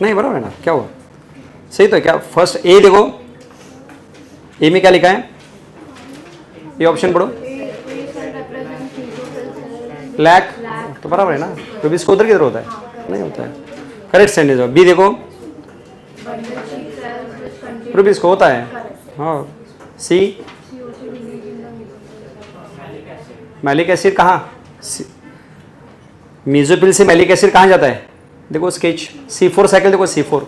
नहीं बराबर है ना, क्या हुआ, सही तो है क्या। फर्स्ट ए देखो, ए में क्या लिखा है, ये ऑप्शन पढ़ो, लैक, तो बराबर है ना, रुबीज को उधर किधर होता है, नहीं होता है, करेक्ट सेंटेंस। बी देखो, रुबीज को होता है, हाँ। सी, मैलिक एसिड कहाँ, मीजोफिल से मैलिक एसिड कहाँ जाता है, देखो स्केच, C4 साइकिल देखो, C4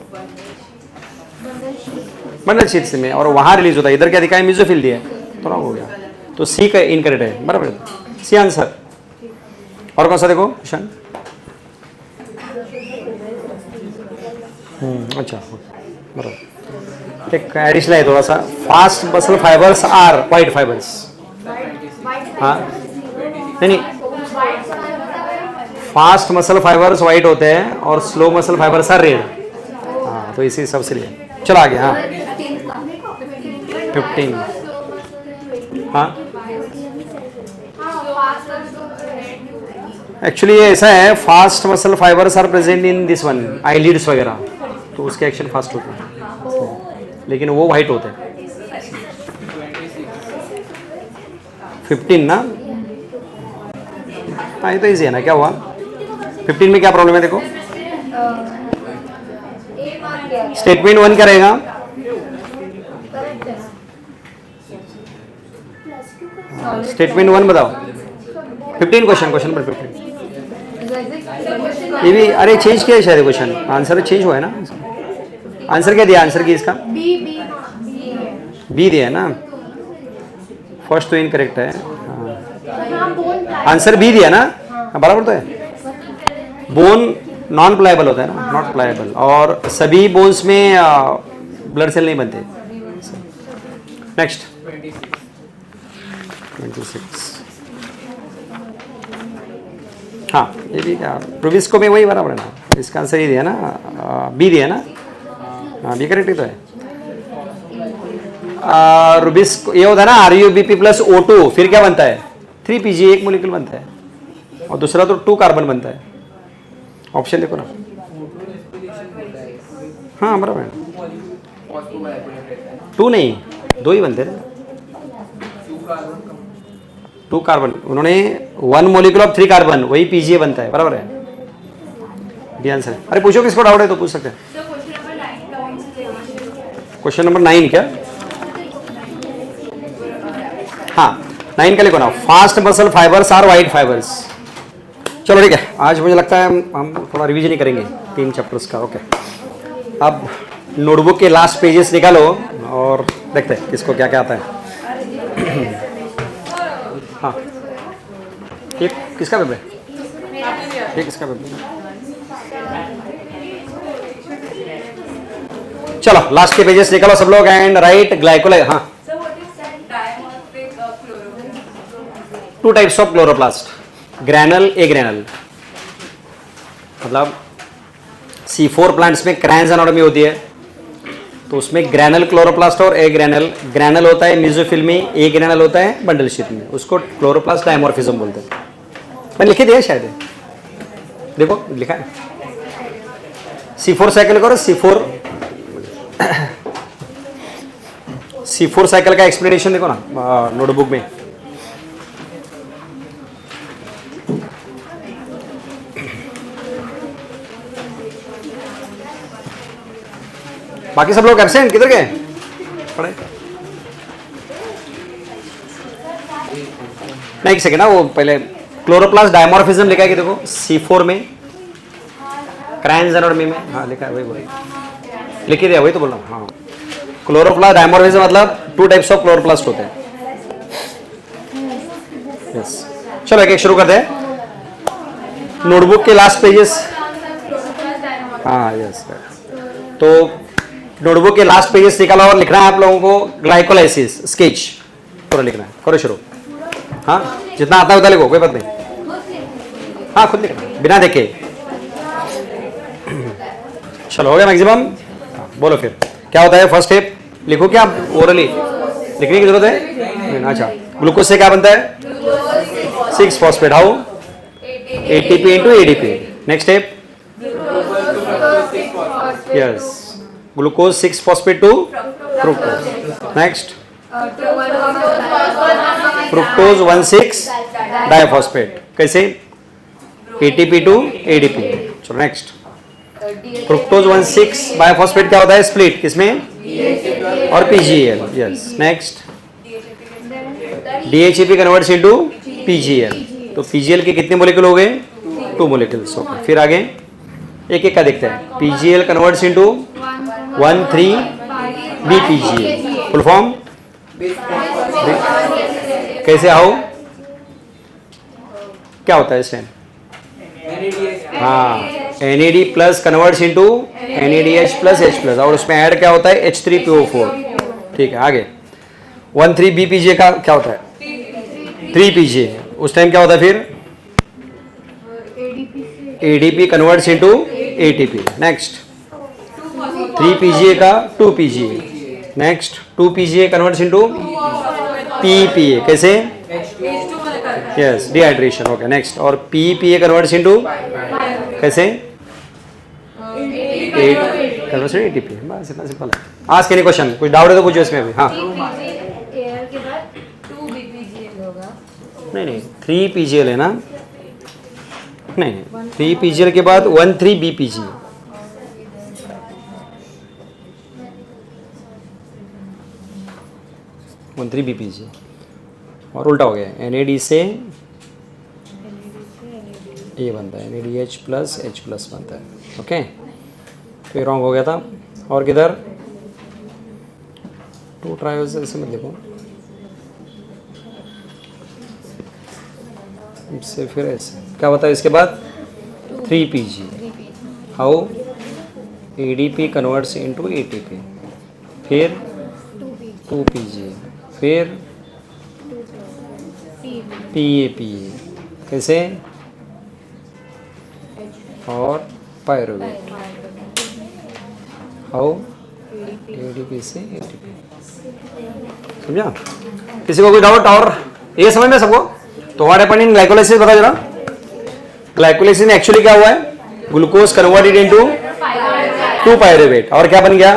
बंडल शीट से में, और वहाँ रिलीज होता है, इधर क्या दिखा है, मीजोफिल दिया है, तो रॉन्ग हो गया, तो सी का इनकरेक्ट है, बराबर है, सी आंसर। और कौन सा देखो क्वेश्चन, अच्छा बराबर, एक एडिशनल है थोड़ा सा, fast muscle fibres are white fibres, हाँ नहीं, फास्ट मसल फाइबर्स वाइट होते हैं और slow muscle fibres are red, हाँ तो इसी सबसे लिए, चलो आगे, हाँ 15, हाँ एक्चुअली ये ऐसा है, fast muscle fibres are present in this one eyelids वगैरह, तो उसके एक्शन फास्ट होते हैं, लेकिन वो वाइट होते हैं। 15 ना, हाँ ये तो इजी है ना, क्या हुआ 15 में क्या प्रॉब्लम है देखो, स्टेटमेंट 1 क्या रहेगा, स्टेटमेंट 1 बताओ, 15 क्वेश्चन नंबर 15, ये भी अरे चेंज किया है शायद क्वेश्चन, आंसर चेंज हुआ है ना, आंसर क्या दिया, आंसर की इसका बी दिया है ना, फर्स्ट तो इनकरेक्ट है, आंसर बी दिया ना, बराबर तो है, बोन नॉन प्लायबल होता है ना, नॉट प्लायबल, और सभी बोन्स में ब्लड सेल नहीं बनते। नेक्स्ट 26, हाँ ये भी क्या, रुबिस्को में वही बराबर है ना, इसका आंसर ये दिया ना, बी दिया ना, हाँ बी करेक्ट ही तो है। रुबिस्को ये होता है ना RuBp प्लस O2, फिर क्या बनता है 3Pg, एक मोलिक्यूल बनता है, और दूसरा तो 2 कार्बन बनता है, ऑप्शन देखो ना, हाँ बराबर है, 2 नहीं 2 ही बनते हैं, 2 कार्बन, उन्होंने 1 मोलिक्यूल ऑफ 3 कार्बन, वही PGA बनता है, बराबर है, बी आंसर है। अरे पूछो किसको डाउट है तो पूछ सकते हैं। क्वेश्चन नंबर 9 क्या, हाँ 9 का लिखो ना, fast muscle fibres are white fibres. चलो ठीक है, आज मुझे लगता है हम थोड़ा रिवीजन ही करेंगे 3 चैप्टर्स का, ओके। अब नोटबुक के लास्ट पेजेस निकालो और देखते हैं किसको क्या क्या आता है। हाँ ये किसका पेपर है, ये किसका पेपर है, चलो लास्ट के पेजेस निकालो सब लोग एंड राइट ग्लाइकोलाइज। हाँ, 2 टाइप्स ऑफ क्लोरोप्लास्ट, ग्रैनल ए ग्रैनल, मतलब C4 प्लांट्स में क्रैंस एनाटॉमी होती है, तो उसमें ग्रैनल क्लोरोप्लास्ट और ए ग्रैनल, ग्रैनल होता है मेसोफिल में, ए ग्रैनल होता है बंडल शीट में, उसको क्लोरोप्लास्ट डायमॉर्फिज्म बोलते हैं। मैंने लिखे दिया शायद, देखो लिखा है, C4 साइकिल करो, C4 साइकिल का एक्सप्लेनेशन देखो ना नोटबुक में। बाकी सब लोग एब्सेंट किधर गए पढ़े, नहीं एक सेकेंड ना, वो पहले क्लोरोप्लास्ट डायमॉर्फिज्म लिखा है कि देखो C4 में, क्रैंस एनाटॉमी में, हाँ लिखा है, वही लिख दिया, वही तो बोल रहा हूँ। हाँ क्लोरोप्लास्ट डायमॉर्फिज्म मतलब 2 टाइप्स ऑफ क्लोरोप्लास्ट होते हैं। यस चलो एक शुरू करते हैं। नोटबुक के लास्ट पेजेस, हाँ यस, तो नोटबुक के लास्ट पेजेस निकाला और लिखना है आप लोगों को ग्लाइकोलाइसिस स्केच पूरा लिखना है, करो शुरू। हाँ जितना आता है उतना लिखो, कोई बात नहीं, हाँ खुद लिखना बिना देखे। चलो हो गया मैक्सिमम, बोलो फिर क्या होता है फर्स्ट स्टेप, लिखो क्या ओरली लिखने की जरूरत है। अच्छा ग्लूकोज से क्या बनता है 6 phosphate, how ATP into ADP। Next step yes, glucose 6 phosphate to fructose. Next, fructose 1,6 diphosphate. कैसे? ATP टू ADP. चलो नेक्स्ट, फ्रुक्टोज 1,6 बाइफॉस्फेट क्या होता है? स्प्लिट किसमें? और PGL. Yes. Next, DHAP converts into PGL. तो PGL के कितने मोलिक्यूल हो गए? 2 मोलिक्यूल्स. ओके, फिर आगे एक एक का देखते हैं. PGL converts into 1,3-BPGL. Full form कैसे? आओ, क्या होता है इसमें? हाँ, NAD plus converts into NADH plus H plus, और उसमें ऐड क्या होता है? H3PO4. ठीक है, आगे 1,3-BPGA का क्या होता है? 3PGA. उस टाइम क्या होता है फिर? ADP converts into ATP. Next, 3PGA का 2PGA. Next, 2PGA converts into PPA. कैसे? Yes, dehydration. ओके, नेक्स्ट, और PPA कन्वर्ट्स इनटू कैसे? Converts into ATP. बस इतना सिंपल है. आज के क्वेश्चन कुछ डाउट है तो पूछो इसमें अभी. हाँ, नहीं 3PGL है ना? नहीं, 3PGL के बाद 1,3-BPGA. BPG और उल्टा हो गया. NAD से A बनता है, NADH प्लस H प्लस बनता है. ओके, तो ये रॉन्ग हो गया था. और किधर 2 ट्रायोज ऐसे मत लिखो, इससे फिर ऐसे क्या होता है? इसके बाद 3PG. How? ADP converts into ATP. फिर 2PG. फिर PAPA. कैसे? और पायरुवेट. हाउ? ADP से ATP. समझा? किसी को कोई डाउट? और ये समझ में सबको? तो व्हाट हैपेंड इन ग्लाइकोलाइसिस बता जरा. ग्लाइकोलाइसिस में एक्चुअली क्या हुआ है? Glucose converted into 2 pyruvate. और क्या बन गया?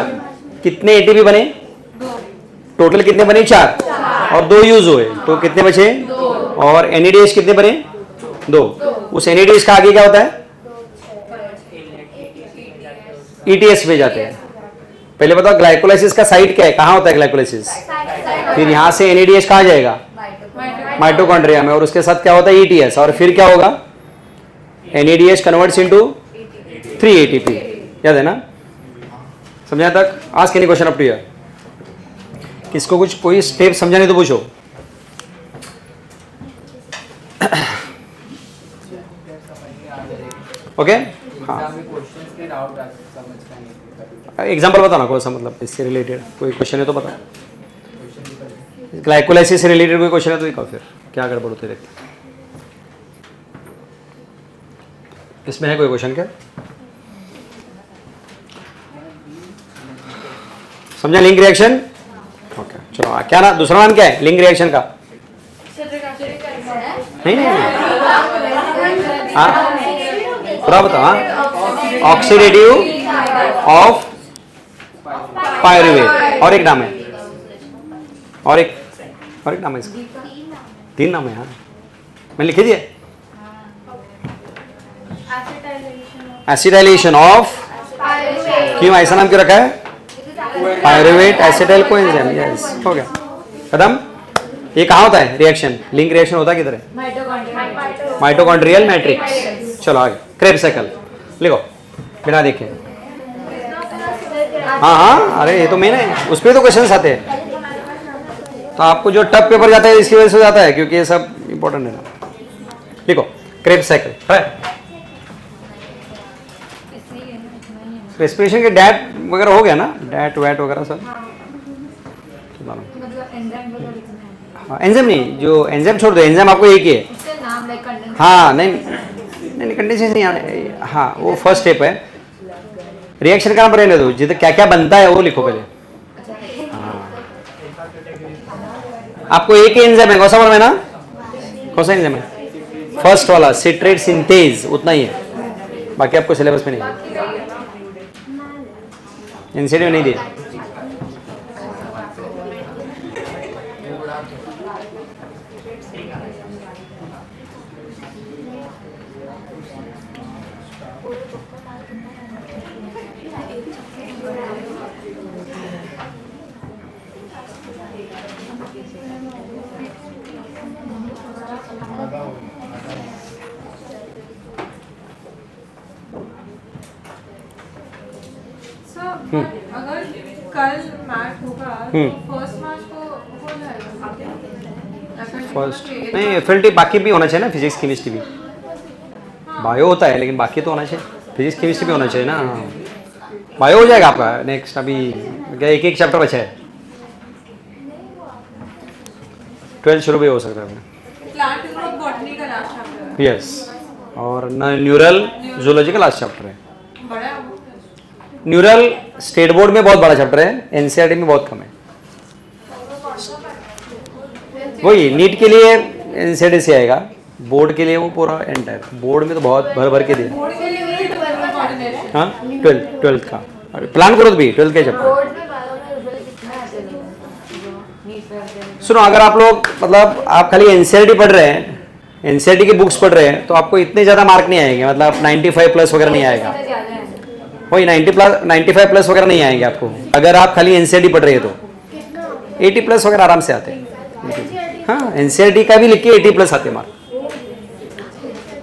कितने ATP बने? टोटल कितने बने? 4. और 2 यूज हुए, तो कितने बचे? और NADH कितने बने? 2. उस NADH का आगे क्या होता है? ETS पे जाते हैं. पहले बताओ ग्लाइकोलाइसिस का साइट क्या है? कहाँ होता है ग्लाइकोलाइसिस? फिर यहाँ से NADH कहाँ जाएगा? माइटोकॉन्ड्रिया में. और उसके साथ क्या होता है? ETS. और फिर क्या होगा? NADH converts into 3 ATP. याद है ना? समझा तक? आज के क्वेश्चन अप टू हियर. किसको कुछ कोई स्टेप समझाने तो पूछो. ओके, हाँ, एग्जाम्पल बताओ ना, कौन सा, मतलब इससे रिलेटेड कोई क्वेश्चन है तो बताओ. ग्लाइकोलाइसिस से रिलेटेड कोई क्वेश्चन है तो दिखाओ. फिर क्या गड़बड़ होती देखते. इसमें है कोई क्वेश्चन क्या? समझा लिंक रिएक्शन? ओके, चलो. क्या ना दूसरा नाम क्या है लिंक रिएक्शन का? नहीं नहीं, हाँ पूरा बताओ. हाँ, ऑक्सीडेटिव ऑफ पायरुवेट. और एक नाम है, और एक नाम है इसका. 3 नाम है. हाँ, मैं लिखे दिए. Acetylation of. क्यों ऐसा नाम क्यों रखा है? Pyruvate acetyl coenzyme. यस, हो गया, खत्म. ये कहाँ होता है रिएक्शन? लिंक रिएक्शन होता है किधर है? Mitochondrial matrix. चलो आगे. क्रेब्स साइकिल लिखो बिना देखे. हाँ हाँ, अरे ये तो मेन है, उस पर तो क्वेश्चन आते हैं. तो आपको जो टफ पेपर जाता है इसकी वजह से जाता है, क्योंकि ये सब इंपॉर्टेंट है ना. लिखो क्रेब्स साइकिल है. रेस्पिरेशन के डैट वगैरह हो गया ना? डैट वैट वगैरह सब. हाँ, एंजाइम नहीं, जो एंजाइम छोड़ दो. एंजाइम आपको एक ही है. हाँ, नहीं कंडेंसेशन नहीं आने. हाँ, वो फर्स्ट स्टेप है. रिएक्शन का नाम रहने दो, जिधर क्या क्या बनता है वो लिखो पहले. हाँ, आपको एक ही एंजाइम है. कौन सा है ना? कौन सा एंजाइम है? फर्स्ट वाला, सिट्रेट सिंथेज. उतना ही है, बाकी आपको सिलेबस में नहीं है. एनसीडी में नहीं दिया। अगर कल मैच होगा तो फर्स्ट मैच को हो जाएगा फर्स्ट नहीं, एफएलटी बाकी भी होना चाहिए ना, फिजिक्स केमिस्ट्री भी। बायो होता है लेकिन बाकी तो होना चाहिए, फिजिक्स केमिस्ट्री भी होना चाहिए ना। बायो हो जाएगा आपका नेक्स्ट, अभी क्या एक एक चैप्टर बचा है। 12 शुरू भी हो सकता है। प्लांट ग्रोथ बॉटनी का लास्ट चैप्टर है। यस, और न्यूरल जूलॉजी का लास्ट चैप्टर है। बड़ा है वो। न्यूरल स्टेट बोर्ड में बहुत बड़ा चैप्टर है, एनसीईआरटी में बहुत कम है। वही नीट के लिए एनसीईआरटी से आएगा, बोर्ड के लिए वो पूरा एंड है। बोर्ड में तो बहुत भर भर के दिया। बोर्ड के लिए भी कोऑर्डिनेशन। हाँ, 12th का प्लान ग्रोथ भी 12th का चैप्टर। सुनो, अगर आप लोग मतलब आप खाली एनसीईआरटी पढ़ रहे हैं, एनसीईआरटी की बुक्स पढ़ रहे हैं, तो आपको इतने ज़्यादा मार्क नहीं आएंगे, मतलब 95 प्लस वगैरह नहीं आएगा। वही 95 प्लस वगैरह नहीं आएंगे आपको, अगर आप खाली एनसीईआरटी पढ़ रहे हैं तो 80 प्लस वगैरह आराम से आते हैं। हाँ, एनसीईआरटी का भी लिख के 80 प्लस आते मार्क।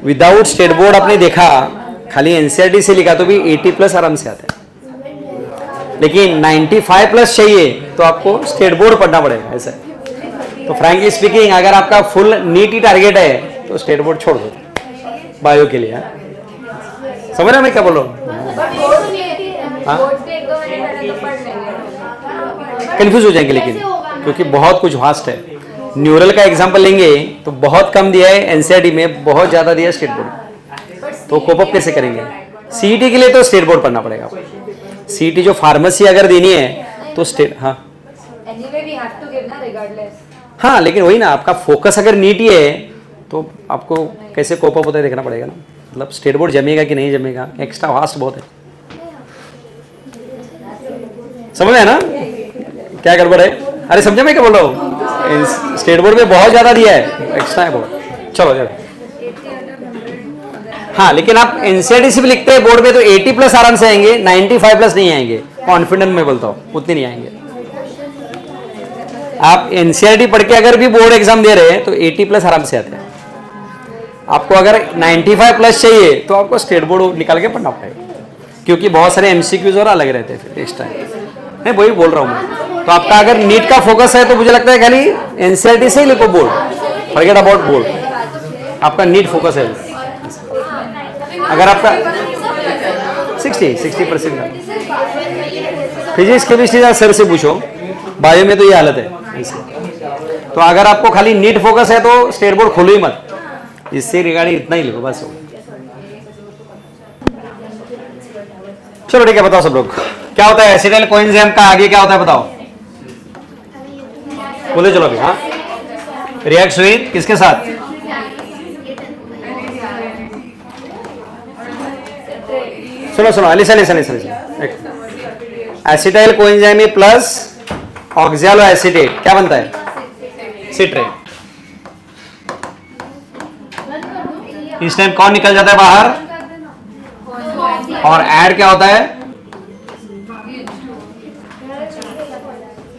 विदाउट स्टेट बोर्ड आपने देखा, खाली एनसीईआरटी से लिखा तो भी 80 प्लस आराम से आते हैं। लेकिन 95 प्लस चाहिए तो आपको स्टेट बोर्ड पढ़ना पड़ेगा, ऐसा है। तो फ्रैंकली स्पीकिंग, अगर आपका फुल नीट ही टारगेट है तो स्टेट बोर्ड छोड़ दो बायो के लिए। समझ रहे मैं क्या बोल रहा हूँ? कंफ्यूज हो जाएंगे, लेकिन क्योंकि बहुत कुछ वास्ट है। न्यूरल का एग्जांपल लेंगे तो बहुत कम दिया है एनसीईआरटी में, बहुत ज़्यादा दिया है स्टेट बोर्ड, तो कोप अप कैसे करेंगे? सीईटी के लिए तो स्टेट बोर्ड पढ़ना पड़ेगा। सीईटी जो फार्मेसी अगर देनी है तो स्टेट, हाँ हाँ, लेकिन वही ना, आपका फोकस अगर नीट ही है तो आपको कैसे कोप अप होता है देखना पड़ेगा ना। मतलब स्टेट बोर्ड जमेगा कि नहीं जमेगा, एक्स्ट्रा वास्ट बहुत है। समझ है ना क्या गड़बड़ है? अरे समझे मैं क्या बोल रहा हूँ? स्टेट बोर्ड में बहुत ज़्यादा दिया है, एक्स्ट्रा है बहुत। चलो चलो, हाँ, लेकिन आप एनसीईआरटी से भी लिखते हैं बोर्ड में तो 80 प्लस आराम से आएंगे, 95 प्लस नहीं आएंगे। कॉन्फिडेंट में बोलता हूँ, उतने नहीं आएंगे। आप एनसीईआरटी पढ़ के अगर भी बोर्ड एग्जाम दे रहे हैं तो 80 प्लस आराम से आते हैं। आपको अगर 95 प्लस चाहिए तो आपको स्टेट बोर्ड निकाल के पढ़ना पड़ेगा, क्योंकि बहुत सारे एमसीक्यूज और अलग रहते हैं फिर एक्स्ट्रा। मैं वही बोल रहा हूँ मैं। तो आपका अगर नीट का फोकस है तो मुझे लगता है खाली एनसीईआरटी से ही लिखो बोर्ड, फॉरगेट अबाउट बोर्ड। आपका नीट फोकस है। अगर आपका 60% फिजिक्स केमिस्ट्री का सर से पूछो, बायो में तो ये हालत है ऐसे। तो अगर आपको खाली नीट फोकस है तो स्टेट बोर्ड खोलो ही मत, इससे रिगार्डिंग इतना ही लिखो बस। चलो ठीक है, बताओ सब लोग क्या होता है एसिटाइल कोएंजाइम का आगे क्या होता है बताओ, बोले चलो अभी। हाँ, रिएक्ट विद किसके साथ? सुनो listen. Acetyl coenzyme plus oxalo acetate क्या बनता है? सिट्रेट। इस टाइम कौन निकल जाता है बाहर? और ऐड क्या होता है?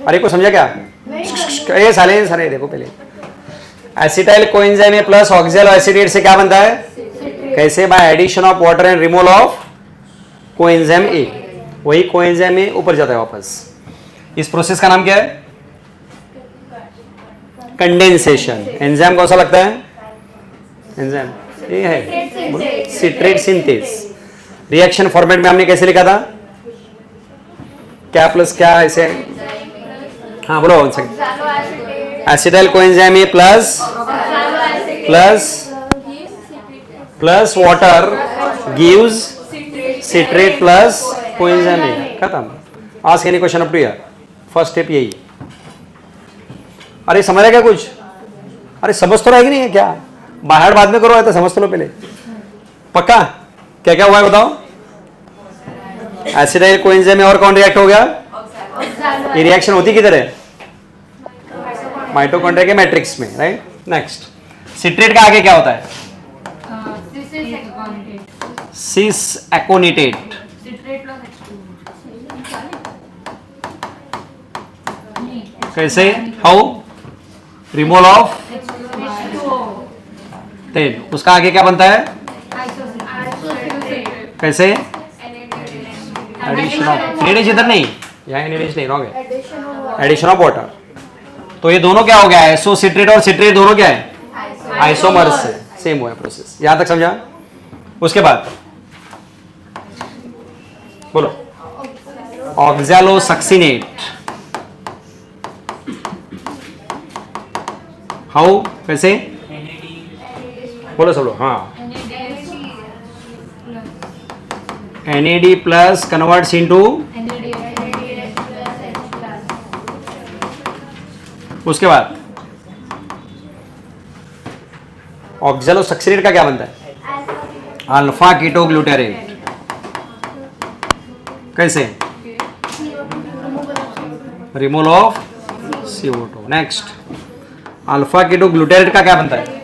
अरे को समझा क्या? ये सारे देखो पहले। Acetyl coenzyme plus oxaloacetate से क्या बनता है? कैसे? By addition of water and removal of coenzyme A. वही कोएंजाइम ए ऊपर जाता है वापस। इस प्रोसेस का नाम क्या है? कंडेंसेशन। एंजाइम कौन सा लगता है? एंजाइम ये है सिट्रेट सिंथेस। रिएक्शन फॉर्मेट में हमने कैसे लिखा था? क्या प्लस क्या ऐसे? हाँ बोलो। Acetyl coenzyme A plus water gives citrate plus coenzyme A. खत्म। Ask any question up to here. First step यही। अरे समझ रहे क्या कुछ? अरे समझ तो रहेगी नहीं है क्या? बाहर बाद में करो, है तो समझ तो लो पहले। पक्का? क्या क्या हुआ है बताओ? एसिडाइल कोएंजाइम में और कौन रिएक्ट हो गया? ये रिएक्शन होती किधर है? माइटोकॉन्ड्रिया के मैट्रिक्स में, राइट? नेक्स्ट, सिट्रेट का आगे क्या होता है? सिस एकोनिटेट। कैसे? हाउ? रिमूवल ऑफ तेल, उसका आगे क्या बनता है? कैसे? एडिशन ऑफ एनएडीएच, इधर नहीं, यहाँ एनएडीएच नहीं, रॉन्ग है, एडिशन ऑफ वाटर। तो ये दोनों क्या हो गया है? एसो सिट्रेट और सिट्रेट दोनों क्या है? आइसोमर्स से, सेम हुआ है प्रोसेस। यहां तक समझा? उसके बाद बोलो, ऑक्सैलोसक्सिनेट। हाउ? कैसे? बोलो सब लोग। हाँ, NAD प्लस कन्वर्ट्स इनटू, उसके बाद ऑक्सैलोसक्सिनेट का क्या बनता है? Alpha ketoglutarate. कैसे? Removal of CO2। Next, alpha ketoglutarate का क्या बनता है?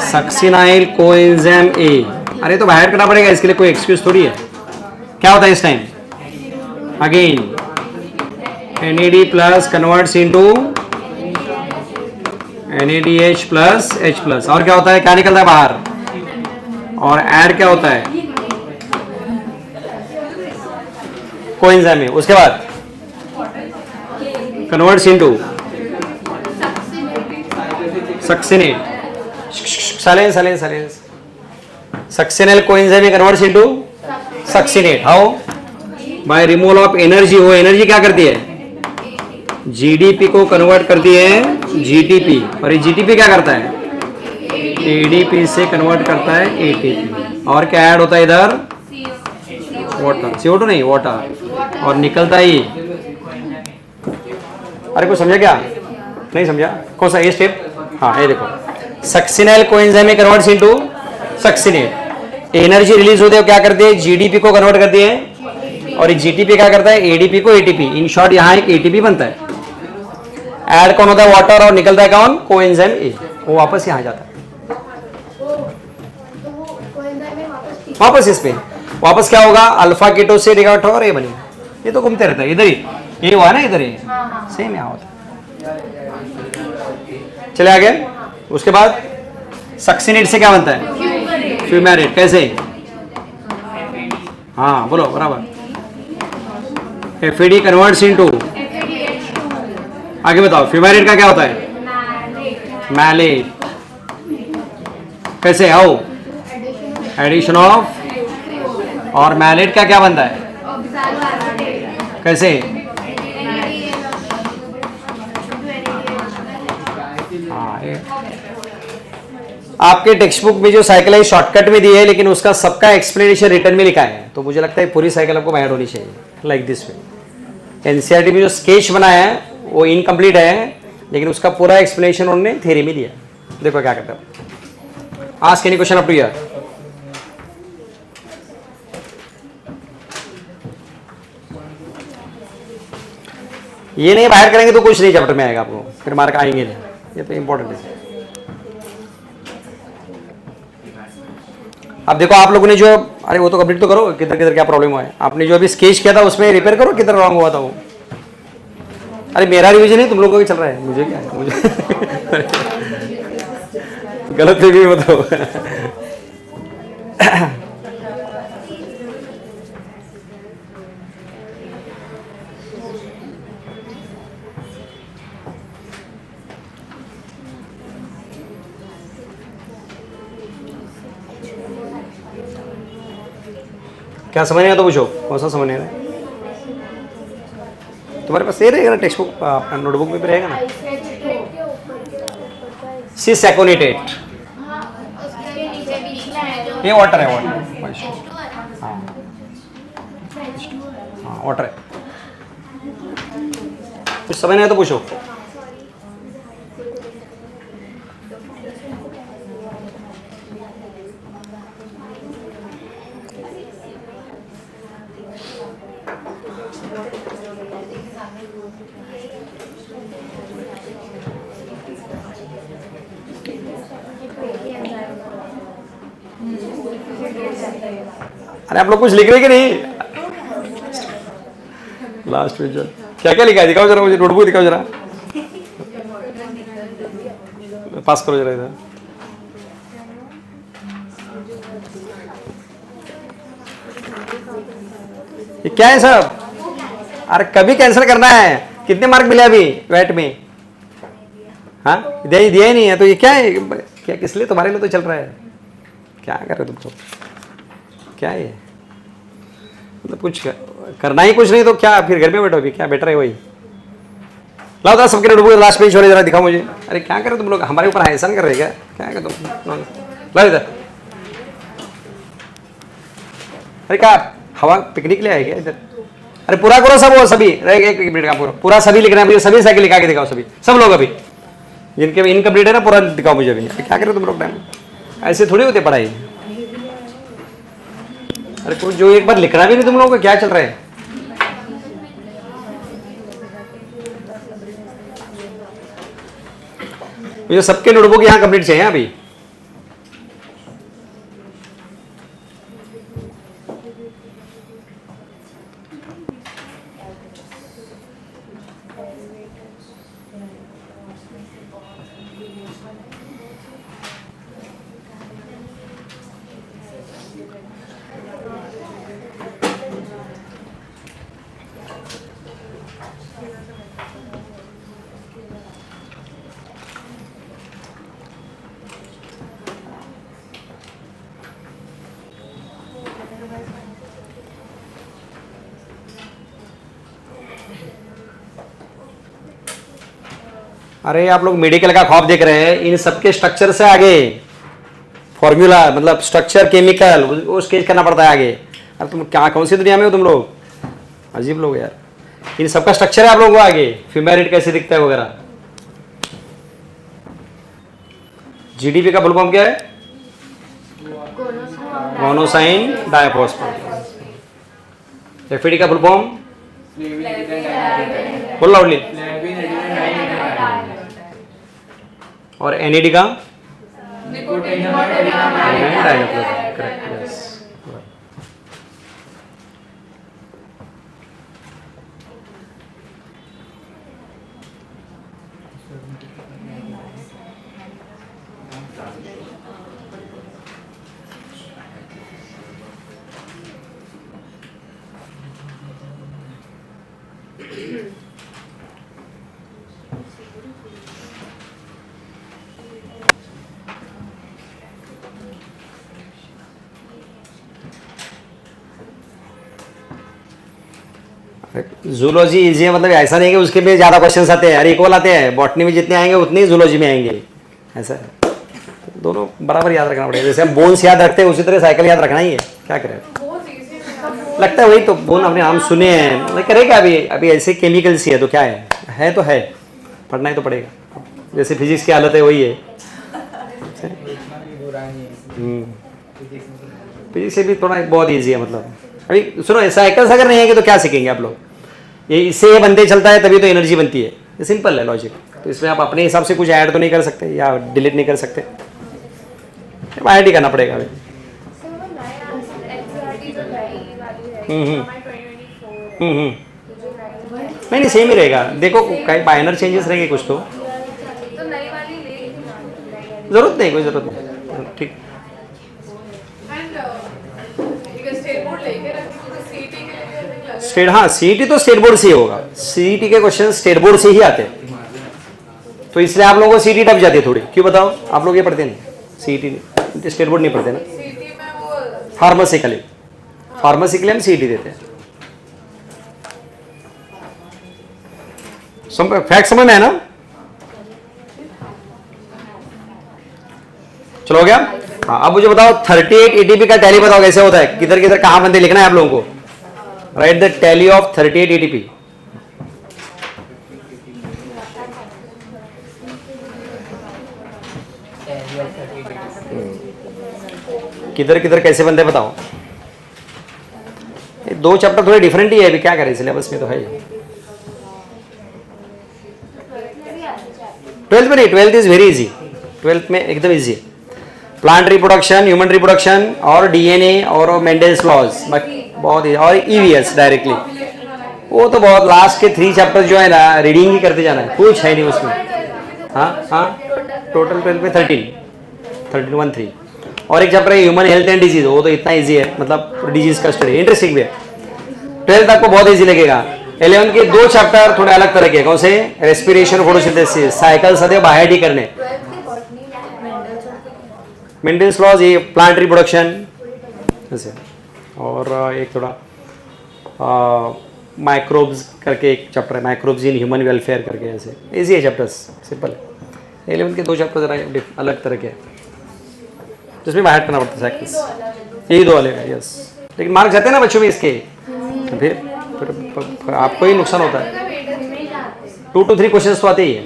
Succinyl coenzyme A. अरे तो बाहर करना पड़ेगा, इसके लिए कोई एक्सक्यूज थोड़ी है। क्या होता है इस time? Again NAD plus converts into NADH plus H plus, और क्या होता है? क्या निकलता है बाहर? और ऐड क्या होता है? कोएंजाइम में। उसके बाद converts into succinate. Silence silence silence. Succinyl coenzyme में converts into succinate. How? By removal of energy. वो एनर्जी क्या करती है? GDP को कन्वर्ट करती है GTP, और ये GTP क्या करता है? ADP से कन्वर्ट करता है ATP। और क्या ऐड होता है इधर? वाटर, CO2 नहीं, वाटर, और निकलता ही। अरे कोई समझा क्या? नहीं समझा? कौन सा ये स्टेप? हाँ, ये देखो, सक्सिनल कोएंजाइम में converts into succinate. Energy release होती है, क्या करती है? GDP को कन्वर्ट करती है, और ये GTP क्या करता है? ADP को ATP। इन शॉर्ट यहाँ एक ATP बनता है। ऐड कौन होता है? वाटर, और निकलता है कौन? Coenzyme A. वो वापस यहाँ जाता है, वापस इस पे वापस क्या होगा? अल्फा कीटो से रिकॉर्ड होगा और ये बनेगा। ये तो घूमते रहता है, इधर ही ये हुआ ना, इधर ही सेम यहाँ होता है। चले आगे। उसके बाद सक्सिनेट से क्या बनता है? फ्यूमेरेट। कैसे? हाँ बोलो बराबर। FAD कन्वर्ट्स इनटू, आगे बताओ, फ्यूमेरेट का क्या होता है? मैलेट। कैसे? आओ, एडिशन ऑफ, और मैलेट का क्या बनता है? कैसे? हाँ, आपके टेक्स्ट बुक में जो साइकिल है शॉर्टकट में दी है, लेकिन उसका सबका एक्सप्लेनेशन रिटर्न में लिखा है। तो मुझे लगता है पूरी साइकिल आपको ऐड होनी चाहिए लाइक दिस वे। NCERT में जो स्केच बनाया है वो इनकम्प्लीट है, लेकिन उसका पूरा एक्सप्लेनेशन उन्होंने थ्योरी में दिया। देखो क्या कहते हैं। Ask any question up to here. ये नहीं बाहर करेंगे तो कुछ नहीं चैप्टर में आएगा आपको, फिर मार्क आएंगे नहीं। ये तो इंपॉर्टेंट है। अब देखो आप लोगों ने जो, अरे वो तो कंप्लीट तो करो, किधर किधर क्या प्रॉब्लम हुआ है। आपने जो अभी स्केच किया था उसमें रिपेयर करो, किधर रॉन्ग हुआ था वो। अरे मेरा रिवीजन है, तुम लोगों का भी चल रहा है, मुझे क्या है, मुझे गलत भी बताओ। क्या समझ नहीं आता पूछो, कौन सा समझ नहीं आता? तुम्हारे पास ये रहेगा ना टेक्स्ट बुक, नोटबुक में भी रहेगा ना। सिस एकोनिटेट, ये वाटर है, वाटर। हाँ हाँ वाटर है। कुछ समझ नहीं आया तो पूछो। अरे आप लोग कुछ लिख रहे कि नहीं? लास्ट पेज क्या क्या लिखा है दिखाओ जरा, मुझे नोटबुक दिखाओ जरा, पास करो जरा इधर। ये क्या है सब? अरे कभी कैंसिल करना है। कितने मार्क मिले अभी वेट में? हाँ दिया ही नहीं है तो ये क्या है? क्या किस लिए? तुम्हारे लिए तो चल रहा है। क्या कर रहे हो तुम लोग? क्या है मतलब कुछ करना ही कुछ नहीं तो क्या फिर घर में बैठो? अभी क्या बेटर है वही। लाओ था सबके नोटबुक लास्ट पेज छोड़े जरा दिखाओ मुझे। अरे क्या कर रहे हो तुम लोग? हमारे ऊपर एहसान कर रहे क्या? क्या कर तुम? लाओ इधर। अरे क्या हवा पिकनिक ले आए क्या इधर? अरे पूरा करो सब, वो सभी एक मिनट का पूरा सभी लिखना है मुझे। सभी साइकिल लिखा के दिखाओ सभी, सब लोग अभी जिनके इनकम्प्लीट है ना पूरा दिखाओ मुझे अभी। क्या कर रहे हो तुम लोग? टाइम ऐसे थोड़ी होते पढ़ाई। अरे कुछ जो एक बार लिखना भी नहीं तुम लोगों को, क्या चल रहा है? मुझे सबके नोटबुक यहाँ कंप्लीट चाहिए अभी। अरे आप लोग मेडिकल का ख्वाब देख रहे हैं, इन सबके स्ट्रक्चर से आगे फॉर्मूला मतलब स्ट्रक्चर केमिकल वो स्केच करना पड़ता है आगे। अब तुम क्या कौन सी दुनिया में हो तुम लोग? अजीब लोग यार। इन सबका स्ट्रक्चर है आप लोगों को आगे, फीमेरिट कैसे दिखता है वगैरह। जीडीपी का फुल फॉर्म क्या है? मोनोसाइन डाइफॉस्फेट। एफईडी का फुल फॉर्म बोल लाउडली। और एनईडी का करेक्ट यस। जूलॉजी इजी है मतलब ऐसा नहीं कि उसके में ज़्यादा क्वेश्चंस आते हैं। अरे इक्वल आते हैं, बॉटनी में जितने आएंगे उतने ही जूलॉजी में आएंगे। ऐसा है, दोनों बराबर याद रखना पड़ेगा। जैसे हम बोन्स याद रखते हैं उसी तरह साइकिल याद रखना ही है। क्या करें, लगता है वही तो बोन अपने नाम सुने हैं करेगा। अभी अभी ऐसे केमिकल्स ही है तो क्या है तो है, पढ़ना ही तो पड़ेगा। जैसे फिजिक्स की हालत है वही है। फिजिक्स से भी थोड़ा बहुत ईजी है मतलब। अभी सुनो साइकिल्स अगर नहीं है तो क्या सीखेंगे आप लोग? ये इससे ये बनते चलता है तभी तो एनर्जी बनती है। ये सिंपल है लॉजिक। तो इसमें आप अपने हिसाब से कुछ ऐड तो नहीं कर सकते या डिलीट नहीं कर सकते, IIT करना पड़ेगा अभी। नहीं सेम ही रहेगा। देखो कई माइनर चेंजेस रहेंगे कुछ तो जरूरत नहीं, कोई जरूरत नहीं। ठीक स्टेट, हाँ सीईटी तो स्टेट बोर्ड से ही होगा। सीईटी के क्वेश्चन स्टेट बोर्ड से ही आते हैं तो इसलिए आप लोगों को सीईटी टफ जाती है थोड़ी। क्यों बताओ? आप लोग ये पढ़ते नहीं सीईटी, स्टेट बोर्ड नहीं पढ़ते ना। फार्मेसी के लिए हम सीईटी देते हैं। फैक्ट समझ में है ना? चलो हो गया। हाँ अब मुझे बताओ 38 एटीपी का टैली बताओ कैसे होता है? किधर किधर कहां बनते लिखना है आप लोगों को। Right the tally of 38 ATP. किधर किधर कैसे बनते बताओ। ये दो चैप्टर थोड़े डिफरेंट ही है अभी, क्या करें सिलेबस में तो है। 12th में नहीं, 12th is very easy. 12th में एकदम इजी है। प्लांट रिप्रोडक्शन, ह्यूमन रिप्रोडक्शन और डीएनए और मेंडल्स लॉज, बहुत ही, और ईवीएस डायरेक्टली। वो तो बहुत लास्ट के 3 चैप्टर जो है ना रीडिंग ही करते जाना है, कुछ है नहीं उसमें। हाँ, टोटल 12 पे 13 1 3 और एक चैप्टर है ह्यूमन हेल्थ एंड डिजीज, वो तो इतना इजी है, मतलब डिजीज का स्टडी इंटरेस्टिंग भी है। 12 तक को बहुत इजी लगेगा। 11 के 2 चैप्टर थोड़े अलग तरह के, कौन से? रेस्पिरेशन, फोटोसिंथेसिस, साइकिल सदैव बाहर ही करने, मेंडल्स लॉज, ये प्लांट रिप्रोडक्शन ऐसे, और एक थोड़ा माइक्रोब्स करके एक चैप्टर है, माइक्रोब्स इन ह्यूमन वेलफेयर करके, ऐसे इजी है चैप्टर्स, सिंपल है। 11 के 2 चैप्टर जरा अलग तरह के, जिसमें बाहर करना पड़ता है साइकिल्स, यही 2 अलग है। यस, लेकिन मार्क्स जाते हैं ना बच्चों में इसके, फिर आपको ही नुकसान होता है। 2 to 3 क्वेश्चन तो आते ही है,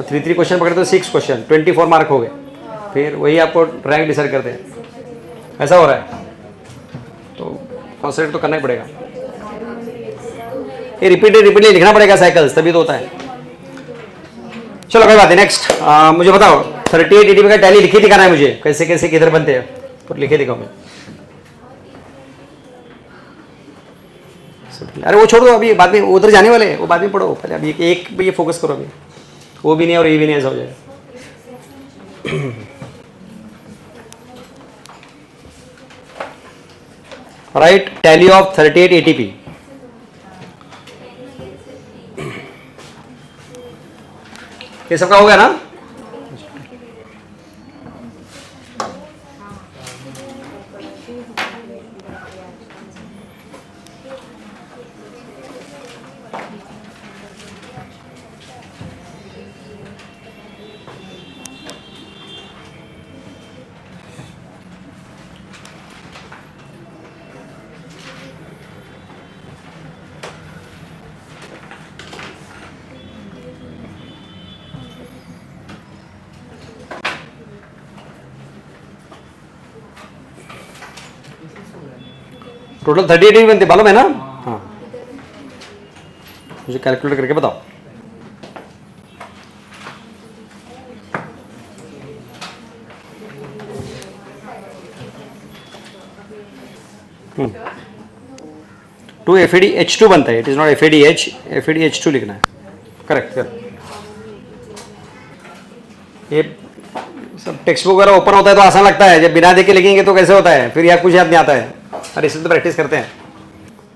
3 क्वेश्चन पकड़े तो 6 क्वेश्चन, 24 मार्क हो गए, फिर वही आपको रैंक डिसाइड करते हैं। ऐसा हो रहा है, तो कॉन्सेंट्रेट तो करना ही पड़ेगा। ये रिपीटेड लिखना पड़ेगा साइकिल्स, तभी तो होता है। चलो कोई बात नहीं, नेक्स्ट मुझे बताओ 38 80 का टैली लिखे दिखाना है मुझे, कैसे कैसे किधर बनते हैं, तो लिखे दिखाओ मैं। अरे वो छोड़ दो, अभी बाद में उधर जाने वाले हैं, वो बाद में पढ़ो, पहले अभी एक ये फोकस करो, अभी वो भी नहीं और ये भी नहीं, ऐसा हो जाएगा। Right, tally of 38 ATP। ये सबका हो गया ना? टोटल 38 बनते, मालूम है ना? हाँ, मुझे कैलकुलेट करके बताओ। टू FADH2 बनता है, it is not FADH, FADH2 लिखना है। करेक्ट। ये सब टेक्स्ट बुक वगैरह ओपन होता है तो आसान लगता है, जब बिना देख के लिखेंगे तो कैसे होता है, फिर याद कुछ याद नहीं आता है। अरे इसलिए तो प्रैक्टिस करते हैं,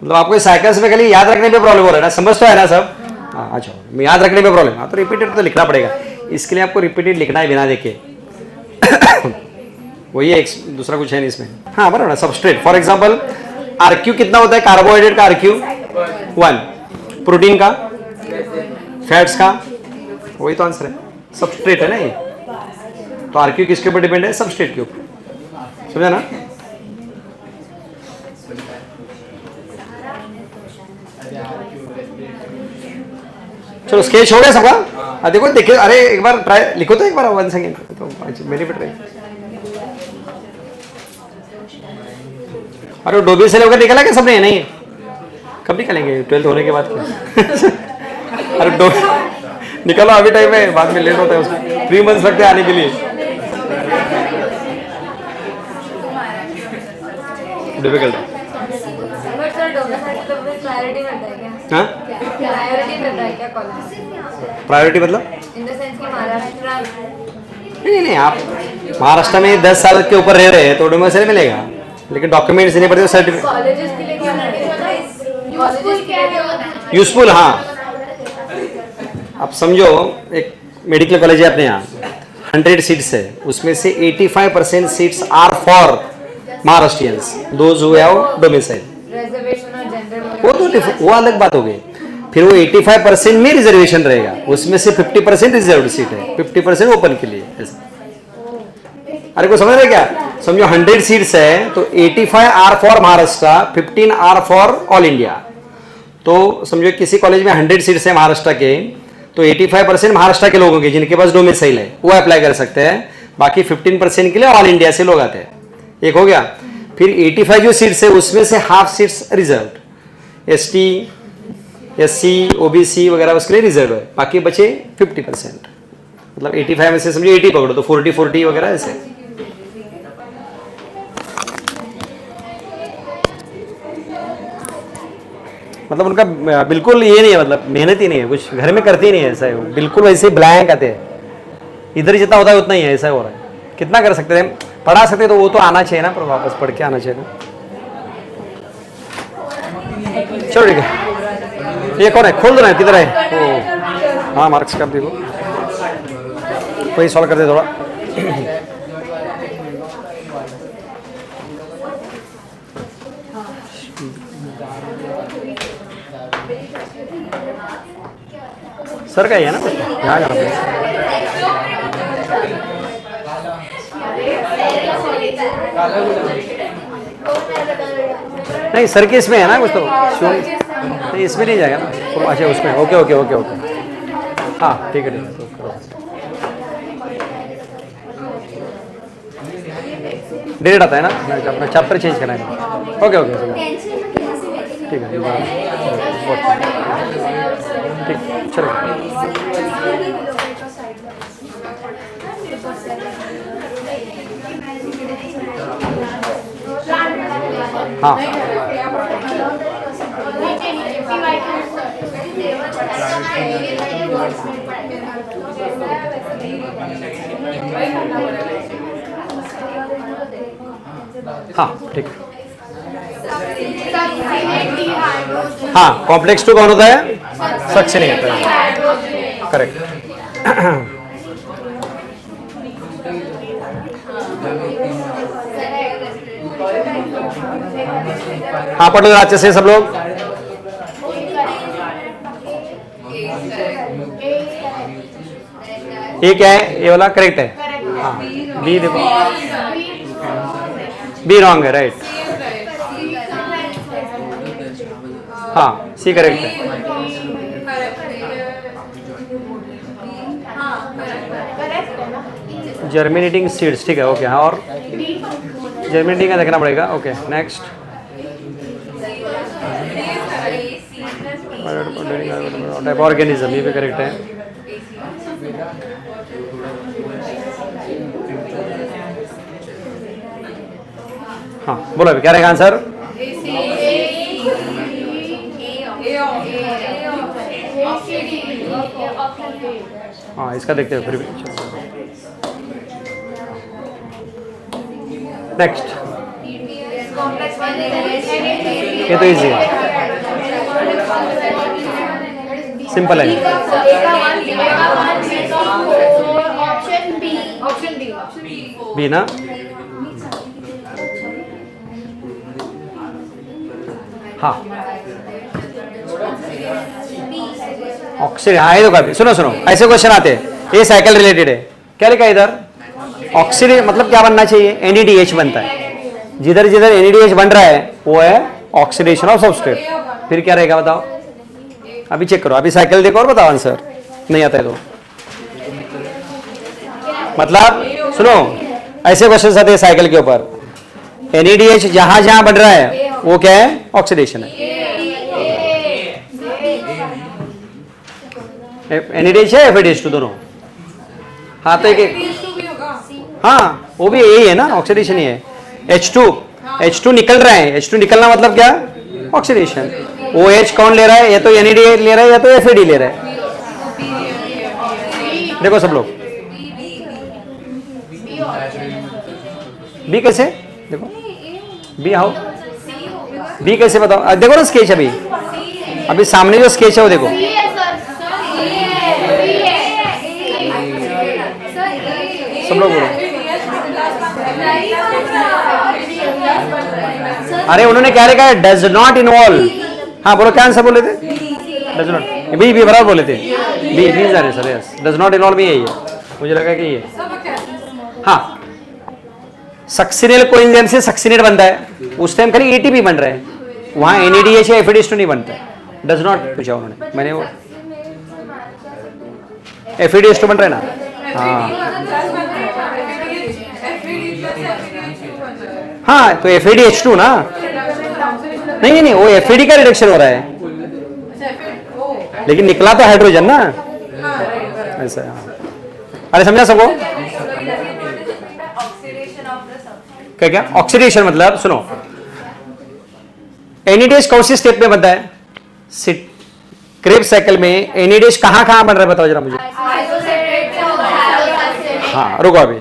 मतलब आपको साइकिल्स में खाली याद रखने पे प्रॉब्लम हो रहा है ना, समझ तो है ना सब? हाँ, अच्छा, याद रखने पे प्रॉब्लम, हाँ तो रिपीटेड तो लिखना पड़ेगा, इसके लिए आपको रिपीटेड लिखना है बिना देखे। वही है, दूसरा कुछ है नहीं इसमें। हाँ बराबर ना, सबस्ट्रेट फॉर एग्जाम्पल RQ कितना होता है कार्बोहाइड्रेट का? RQ 1, प्रोटीन का, फैट्स का, वही तो आंसर है, सबस्ट्रेट है ना ये, तो RQ किसके ऊपर डिपेंड है? सबस्ट्रेट के ऊपर, समझा ना? चलो स्केच हो गया सबका? देखो देखिए, अरे एक बार ट्राई लिखो तो एक बार, 1 सेकेंड, तो मेरी बेट रही। अरे डोबी से लेकर निकला क्या सबने? नहीं, कब निकलेंगे? 12th होने के बाद क्या? अरे निकलो, अभी टाइम है, बाद में लेट होता है उसमें, 3 months लगते हैं आने के लिए। डिफिकल्ट है। प्रायोरिटी मतलब? नहीं, आप महाराष्ट्र में 10 साल के ऊपर रह रहे हैं तो डोमिसाइल मिलेगा, लेकिन डॉक्यूमेंट्स नहीं पड़ते, सर्टिफिकेट यूजफुल। हाँ, आप समझो एक मेडिकल कॉलेज है अपने यहाँ, 100 सीट्स है, उसमें से 85% seats are for Maharashtrians, those who have domicile. वो तो वो अलग बात हो गई, फिर वो 85% में रिजर्वेशन रहेगा, उसमें से 50% रिजर्व सीट है, 50% ओपन के लिए ऐसा। अरे को समझ रहे क्या? समझो 100 सीट्स है तो 85 are for Maharashtra, 15 are for all India. तो समझो किसी कॉलेज में 100 सीट्स है महाराष्ट्र के, तो 85% महाराष्ट्र के लोगों के जिनके पास डोमिसाइल है वो अप्लाई कर सकते हैं, बाकी 15% के लिए ऑल इंडिया से लोग आते हैं। एक हो गया। फिर 85 जो सीट्स है उसमें से half seats reserve, ST SC OBC वगैरह उसके लिए रिजर्व है, बाकी बचे 50%, मतलब 85 में से समझो 80 पकड़ो तो 40 वगैरह ऐसे। मतलब उनका बिल्कुल ये नहीं है, मतलब मेहनत ही नहीं है, कुछ घर में करती नहीं है ऐसा है, वो बिल्कुल वैसे ब्लैंक आते हैं, इधर जितना होता है उतना ही है, ऐसा हो रहा है। कितना कर सकते हैं, पढ़ा सकते तो वो तो आना चाहिए ना, पर वापस पढ़ के आना चाहिए ना। चलो ठीक है, ये कौन है, खोल दो ना, किधर है वो? हाँ मार्क्स का देखो, वही सॉल्व कर दे थोड़ा। सर का ही है ना, यहाँ जाना पड़ेगा। नहीं सर के इसमें है ना कुछ तो, नहीं इसमें नहीं जाएगा ना, अच्छा उसमें, ओके ओके ओके ओके, हाँ ठीक है ठीक है, तो करो। डेट आता है ना, अपना चैप्टर चेंज करना है, ओके ओके ठीक है, ठीक चलो। हाँ हाँ ठीक है। हाँ कॉम्प्लेक्स टू कौन होता है, सक्सेनिक होता है, करेक्ट। हाँ पढ़ लो अच्छे से सब लोग। ये क्या है, ये वाला करेक्ट है, हाँ बी देखो, बी रॉन्ग है, राइट, हाँ सी करेक्ट है, जर्मिनेटिंग सीड्स, ठीक है ओके। हाँ और जर्मिनेटिंग का देखना पड़ेगा, ओके नेक्स्ट। टाइप ऑर्गेनिज्म, ये भी करेक्ट है। हाँ बोलो अभी क्या रहेगा आंसर, हाँ इसका देखते हो फिर भी। नेक्स्ट, ये तो इजी है, सिंपल है, बी ना, हाँ ऑक्सीडेशन, हाँ ये तो काफी, सुनो सुनो ऐसे क्वेश्चन आते हैं, ये साइकिल रिलेटेड है, क्या लिखा है इधर, ऑक्सीडेशन मतलब क्या बनना चाहिए, NADH बनता है, जिधर जिधर NADH बन रहा है वो है ऑक्सीडेशन ऑफ सबस्ट्रेट, फिर क्या रहेगा बताओ, अभी चेक करो, अभी साइकिल देखो और बताओ आंसर, नहीं आता है तो, मतलब सुनो ऐसे क्वेश्चन आते हैं साइकिल के ऊपर, NADH जहां जहां बढ़ रहा है वो क्या है, ऑक्सीडेशन है, NADH है FADH2 दोनों, हाँ तो एक हाँ वो भी यही है ना, ऑक्सीडेशन ही है, H2 निकल रहा है, H2 निकलना मतलब क्या, ऑक्सीडेशन, OH कौन ले रहा है, या तो NADH ले रहा है या तो FAD ले रहा है, देखो सब लोग, बी कैसे, देखो बी हाउ, बी कैसे बताओ, देखो ना स्केच, अभी सामने जो स्केच है वो देखो, सब लोग बोलो, अरे उन्होंने क्या लिखा है, डज नॉट इन्वॉल्व, हाँ बोलो क्या आंसर बोले थे, डज नॉट, बी बराबर बोले थे, बी जा रहे sir, yes does not involve भी यही है, मुझे लगा कि ये, हाँ सक्सिनेल कोएंजाइम से सक्सिनेट बनता है, उस टाइम खाली ATP बन रहा है, वहां NADH या FADH2 नहीं बनता है, डज नॉट पूछा उन्होंने, मैंने वो FADH2 बन रहा है ना, हाँ तो FADH2 ना, नहीं वो FAD का रिडक्शन हो रहा है, लेकिन निकला तो हाइड्रोजन ना, ऐसा है, अरे समझा सबको, क्या ऑक्सीडेशन मतलब सुनो, NADH कौन सी स्टेप में बनता है, क्रेब्स साइकिल में एनएडीएच कहाँ कहाँ बन रहा है बताओ जरा मुझे। हाँ रुको अभी,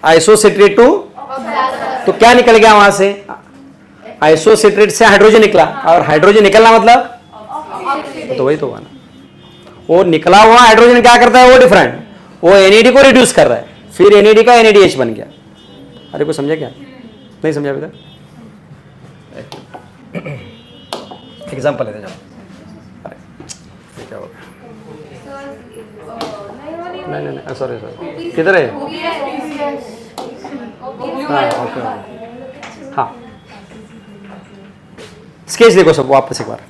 आइसोसिट्रेट टू, तो क्या निकल गया वहां से, आइसोसिट्रेट से हाइड्रोजन निकला, और हाइड्रोजन निकलना मतलब तो वही तो हुआ ना, वो निकला हुआ हाइड्रोजन क्या करता है, वो डिफरेंट, वो एनएडी को रिड्यूस कर रहा है, फिर एनएडी का एनएडीएच बन गया। अरे को समझा क्या, नहीं समझा बेटा, एग्जाम्पल लेते जाओ। अरे क्या हो गया, नहीं सॉरी सॉरी, किधर है, हाँ ओके, हाँ स्केच देखो सब वापस एक बार,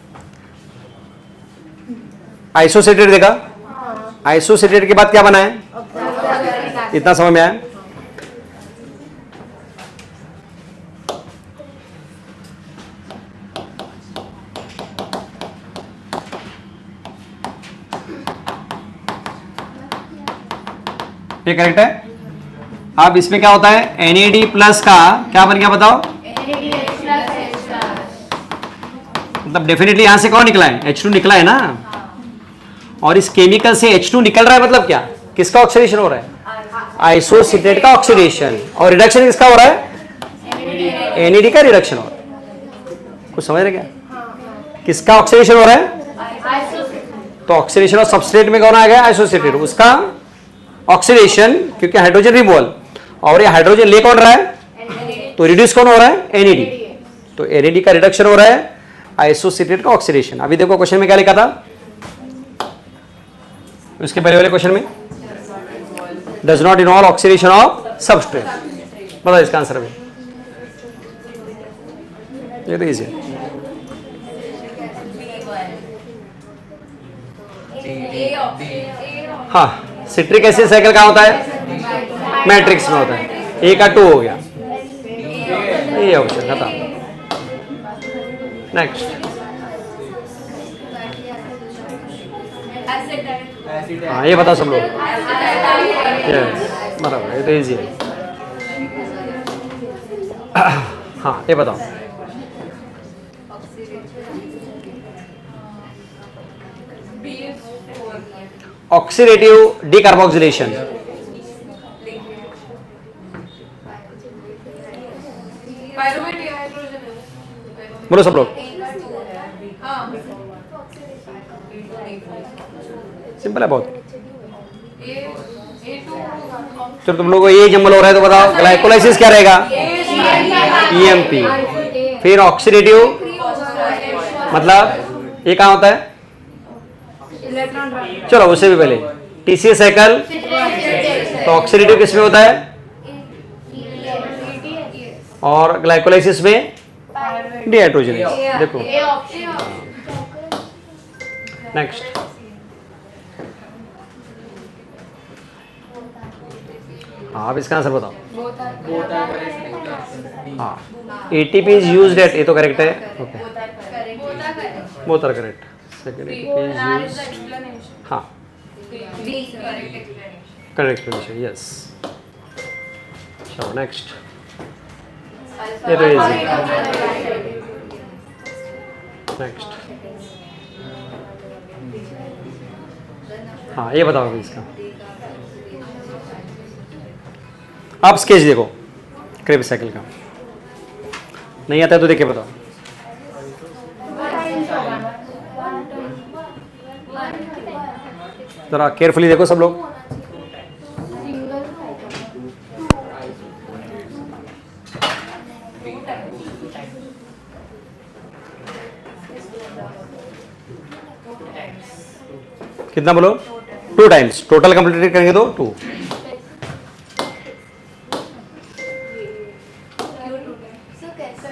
आइसोसिट्रेट देखा, आइसोसिट्रेट के बाद क्या बना है, इतना समझ में आया। ये करेक्ट है। अब इसमें क्या होता है, NAD प्लस का क्या बन गया बताओ, मतलब डेफिनेटली यहां से कौन निकला है, H2 निकला है ना, और इस केमिकल से H2 निकल रहा है मतलब क्या, किसका ऑक्सीडेशन हो रहा है, आइसोसिट्रेट का ऑक्सीडेशन, और रिडक्शन किसका हो रहा है, NAD का रिडक्शन हो रहा है। कुछ समझ रहे क्या, किसका ऑक्सीडेशन हो रहा है, तो ऑक्सीडेशन ऑफ सबस्ट्रेट में कौन आ गया, आइसोसिट्रेट, उसका ऑक्सीडेशन, क्योंकि हाइड्रोजन रिमूवल, और ये हाइड्रोजन ले कौन रहा है, तो रिड्यूस कौन हो रहा है, NAD, तो NAD का रिडक्शन हो रहा है, आइसोसिट्रेट का ऑक्सीडेशन। अभी देखो क्वेश्चन में क्या लिखा था, उसके पहले वाले क्वेश्चन में does not involve oxidation of substrate, बताओ इसका आंसर अभी, ये तो इजी है। हाँ सिट्रिक एसिड साइकिल का होता है, मैट्रिक्स में होता है, ए का 2 हो गया, ये ऑप्शन खत्म। नेक्स्ट, हाँ ये बताओ सब लोग, यस बराबर, ये तो इजी है। हाँ ये बताओ, ऑक्सीडेटिव डीकार्बोक्सिलेशन, बोलो सब लोग, सिंपल है बहुत। चलो तुम लोगों को ये जंबल हो रहा है तो बताओ, ग्लाइकोलाइसिस क्या रहेगा, EMP, फिर ऑक्सीडेटिव मतलब ये कहाँ होता है, चलो उससे भी पहले TCA साइकिल, तो ऑक्सीडेटिव किस में होता है, और ग्लाइकोलाइसिस में डिहाइड्रोजनेज। देखो नेक्स्ट, हाँ अब इसका आंसर बताओ। हाँ ATP इज यूज्ड एट, ये तो करेक्ट है, okay both are correct, second ATP is used, हाँ करेक्ट एक्सप्लेनेशन, यस। चलो नेक्स्ट, ये तो इजी, नेक्स्ट, हाँ ये बताओ इसका, आप स्केच देखो क्रेब्स साइकिल का, नहीं आता है तो देख के बताओ। जरा केयरफुली देखो सब लोग, कितना बोलो, 2 टाइम्स, टोटल कंप्लीट करेंगे तो 2,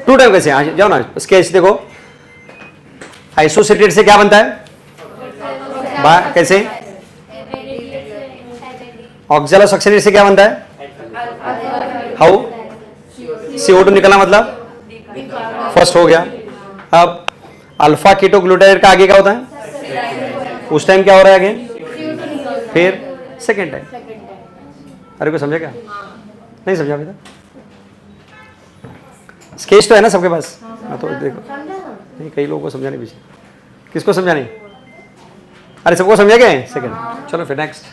टू टाइम कैसे, जाओ ना स्केच देखो, आइसोसिट्रेट से क्या बनता है, कैसे, ऑक्सैलोस ऑक्सीडेट से क्या बनता है, हाउ, CO2 निकला मतलब फर्स्ट हो गया। अब अल्फा कीटोग्लूटाइड का आगे क्या होता है, उस टाइम क्या हो रहा है अगेन, फिर सेकेंड टाइम। अरे को समझा क्या, नहीं समझा बेटा, स्केच तो है ना सबके पास, हाँ तो देखो, नहीं कई लोगों को समझाने पीछे, किसको समझानी? अरे सबको समझा गए? सेकंड, चलो फिर नेक्स्ट।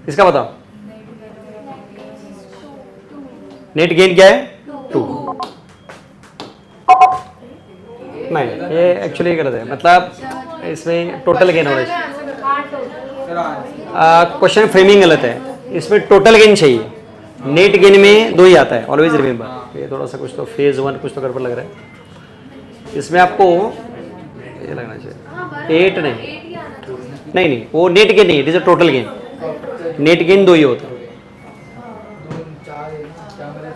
इसका बताओ। नेट गेन क्या है? 2। नहीं, ये एक्चुअली गलत है, मतलब इसमें टोटल गेन होना चाहिए। क्वेश्चन फ्रेमिंग गलत है, इसमें टोटल गेन चाहिए। नेट गेन में 2 ही आता है, ऑलवेज रिमेंबर। ये थोड़ा सा कुछ तो फेज 1 कुछ तो गड़बड़ लग रहा है। इसमें आपको ये लगना चाहिए 8 नहीं, वो नेट गेन नहीं, it is a total gain. Net gain 2 ही होता है,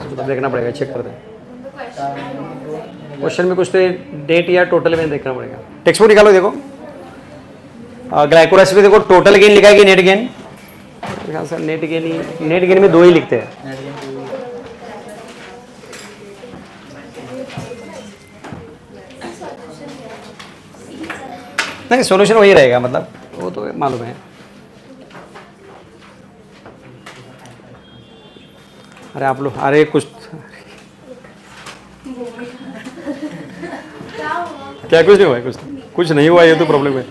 तो देखना पड़ेगा, चेक कर दें क्वेश्चन में कुछ तो नेट या टोटल गेन देखना पड़ेगा। टेक्स्ट बुक निकालो, देखो ग्लाइकोलाइसिस में देखो टोटल गेन लिखा है कि net gain? Sir net gain में 2 ही लिखते हैं। नहीं, सॉल्यूशन वही रहेगा, मतलब वो तो मालूम है। अरे आप लोग, अरे कुछ क्या कुछ नहीं हुआ है? कुछ नहीं हुआ, ये तो प्रॉब्लम है।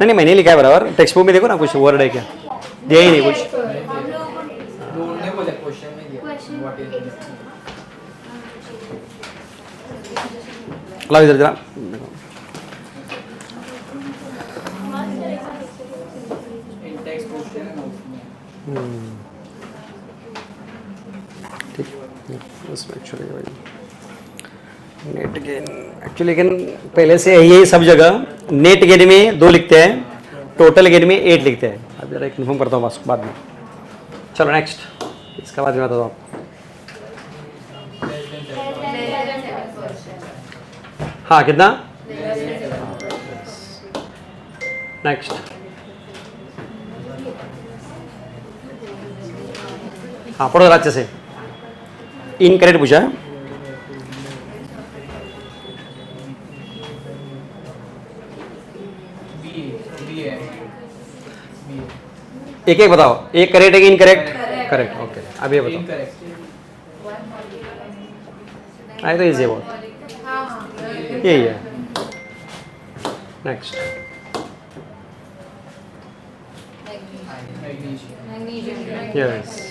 नहीं, मैंने लिखा है बराबर। टेक्स्ट बुक में देखो ना, कुछ वर्ड है क्या? दिया ही नहीं कुछ। लाओ इधर जरा। ठीक, एक्चुअली नेट गेन एक्चुअली लेकिन पहले से यही सब जगह नेट गेन में 2 लिखते हैं, टोटल गेन में 8 लिखते हैं। अब जरा कन्फर्म करता हूँ बस बाद में। चलो नेक्स्ट, इसका बाद में बताता हूँ आपको। हाँ, कितना? नेक्स्ट, हाँ पढ़ो जरा अच्छे से। इनकरेक्ट पूछा है। एक एक बताओ, एक करेक्ट है कि इनकरेक्ट? Correct, okay. अब ये बताओ। आए तो इजी है बहुत, यही है। नेक्स्ट, यस,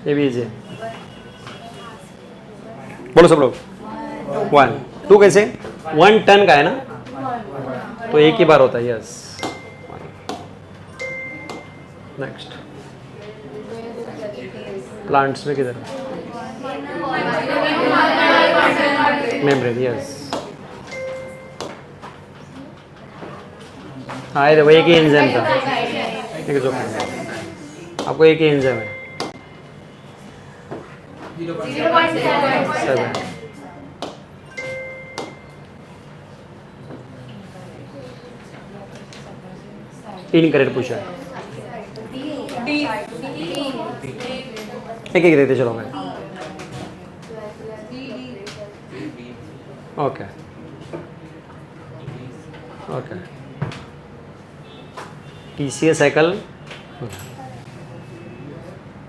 ये भी इजी है। बोलो सब लोग। 1 2 कैसे? 1 टन का है ना, तो एक ही बार होता है। यस। नेक्स्ट, प्लांट्स में किधर? Membrane, yes. हाँ, ये वो एक ही एंजाइम था। ठीक है, जो आपको एक ही एंजाइम है। 7 इनकरेक्ट पूछा है। एक एक देते चलो मैं। Okay okay, TCA cycle.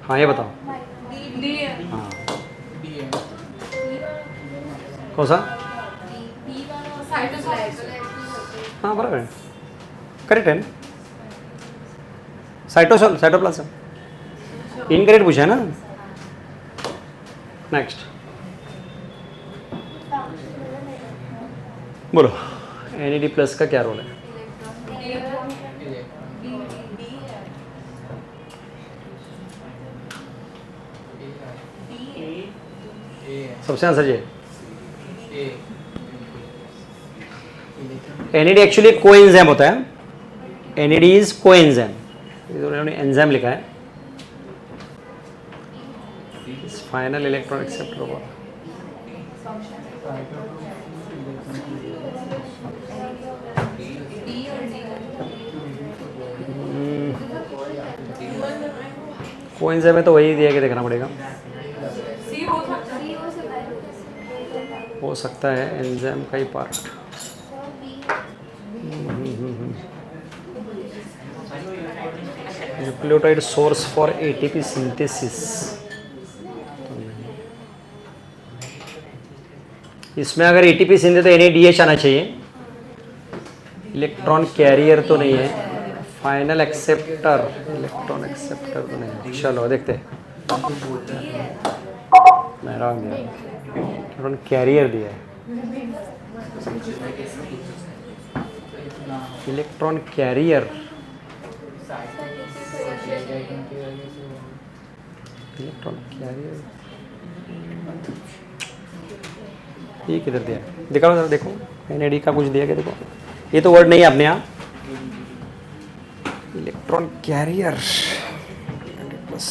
हाँ, ये बताओ। हाँ, कौन सा? हाँ बराबर है, करेक्ट है ना। साइटोप्लाज्म। इनकरेक्ट पूछा है ना। नेक्स्ट, बोलो NAD+ का क्या रोल है? सबसे आंसर ये। NAD एक्चुअली कोएंजाइम होता है। NAD इज कोएंजाइम, उन्होंने एंजाइम लिखा है। फाइनल इलेक्ट्रॉन एक्सेप्टर होगा। कोएंजाइम में तो वही दिया के देखना पड़ेगा। हो सकता है एंजाइम का ही part. Nucleotide source for ATP synthesis. इसमें अगर एटीपी सिंथे तो NADH आना चाहिए। इलेक्ट्रॉन कैरियर तो नहीं है। फाइनल एक्सेप्टर, इलेक्ट्रॉन एक्सेप्टर तो नहीं है। चलो देखते हैं। इलेक्ट्रॉन कैरियर दिया है। इलेक्ट्रॉन कैरियर, इलेक्ट्रॉन कैरियर ये किधर दिया है? दिखाओ जरा, देखो NAD का कुछ दिया क्या? देखो ये तो वर्ड नहीं है अपने यहाँ। इलेक्ट्रॉन कैरियर प्लस,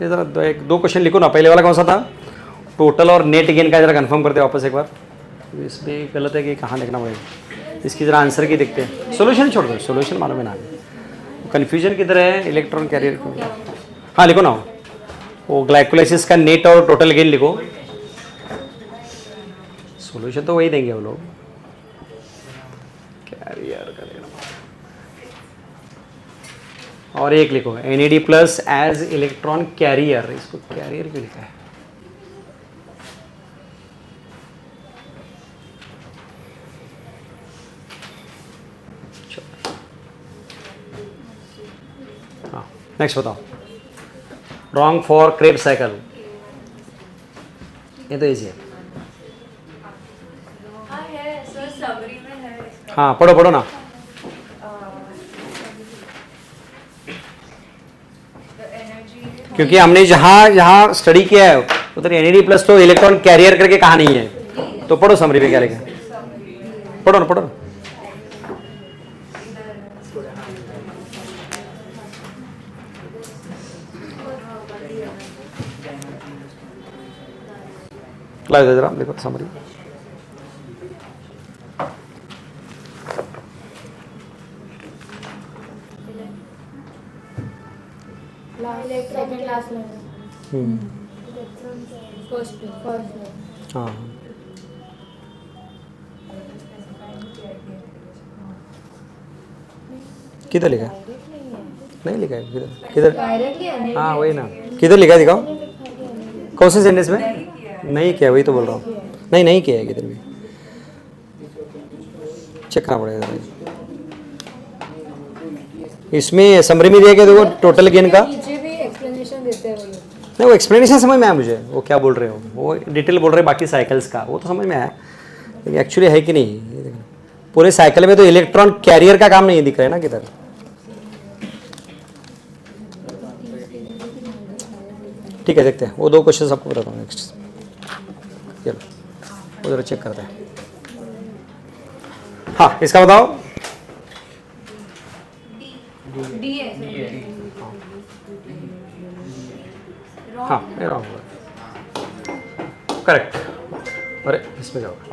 ये जरा दो क्वेश्चन लिखो ना। पहले वाला कौन सा था? टोटल और नेट गेन का जरा कंफर्म करते वापस एक बार। इसमें गलत है कि कहाँ लिखना पड़ेगा? इसकी जरा आंसर की देखते हैं। सोल्यूशन छोड़ दो, सोल्यूशन मालूम है ना। कन्फ्यूजन किधर है? Electron carrier. हाँ लिखो ना, वो ग्लाइकोलाइसिस का नेट और टोटल गेन लिखो। सोल्यूशन तो वही देंगे वो लोग। कैरियर का देना। और एक लिखो NAD plus as electron carrier. इसको कैरियर क्यों लिखा है? हाँ नेक्स्ट बताओ। रॉन्ग फॉर क्रेब साइकिल, ये तो इजी है। हाँ पढ़ो पढ़ो ना। क्योंकि हमने जहाँ स्टडी किया है उधर NAD प्लस तो इलेक्ट्रॉन कैरियर करके कहा नहीं है, तो पढ़ो समरी पे क्या लिखा है। पढ़ो ना, पढ़ो ना। ला जरा देखो समरी। हाँ किधर लिखा है? नहीं लिखा है किधर? किधर? हाँ वही ना, किधर लिखा है दिखाओ। कौन से सेंटेंस में? नहीं किया, वही तो बोल रहा हूँ। नहीं किया है किधर भी, चेक करना पड़ेगा। इसमें समरी में दिया क्या देखो टोटल गेन का? नहीं वो एक्सप्लेनेशन समझ में आया मुझे, वो क्या बोल रहे हो, वो डिटेल बोल रहे हैं बाकी साइकिल्स का, वो तो समझ में आया, लेकिन एक्चुअली है कि नहीं पूरे साइकिल में तो इलेक्ट्रॉन कैरियर का काम नहीं दिख रहा है ना किधर। ठीक है देखते हैं, वो दो क्वेश्चन आपको बताता हूँ नेक्स्ट। चलो उधर चेक करते हैं। हाँ इसका बताओ। हाँ रॉन्ग करेक्ट। अरे इसमें क्या होगा?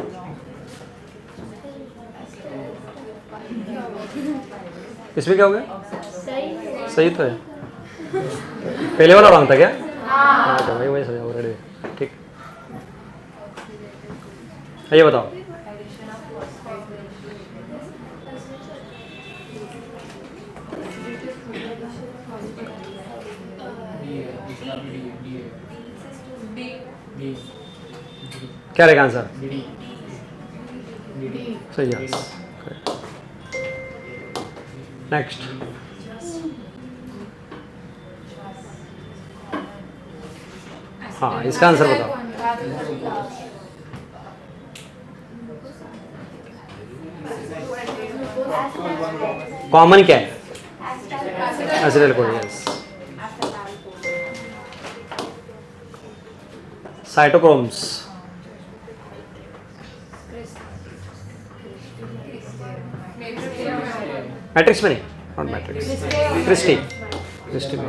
इसमें क्या हो गया? सही तो है। पहले वाला रॉन्ग था क्या? हाँ तो वही समझा ऑलरेडी। ठीक ये बताओ। क्या रहेगा आंसर? सही है। नेक्स्ट हाँ इसका आंसर बताओ। कॉमन क्या है? Acetyl choline. Yes. Cytochromes. Matrix में नहीं, नॉट मैट्रिक्स, क्रिस्टी में।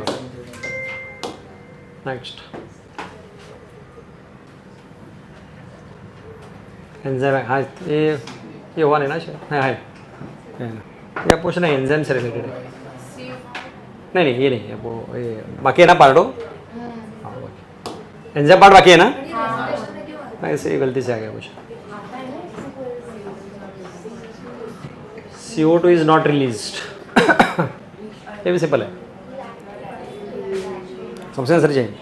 Next enzyme. हाँ ये हुआ नहीं ना शायद? हाँ है या पूछना है एंजाइम से रिलेटेड है। नहीं ये नहीं है, वो ये बाकी है ना पार्टो। हाँ एंजाइम पार्ट बाकी है ना। ऐसे गलती से आ गया कुछ. CO2 is not released. ये भी सिंपल है. सबसे आंसर चाहिए.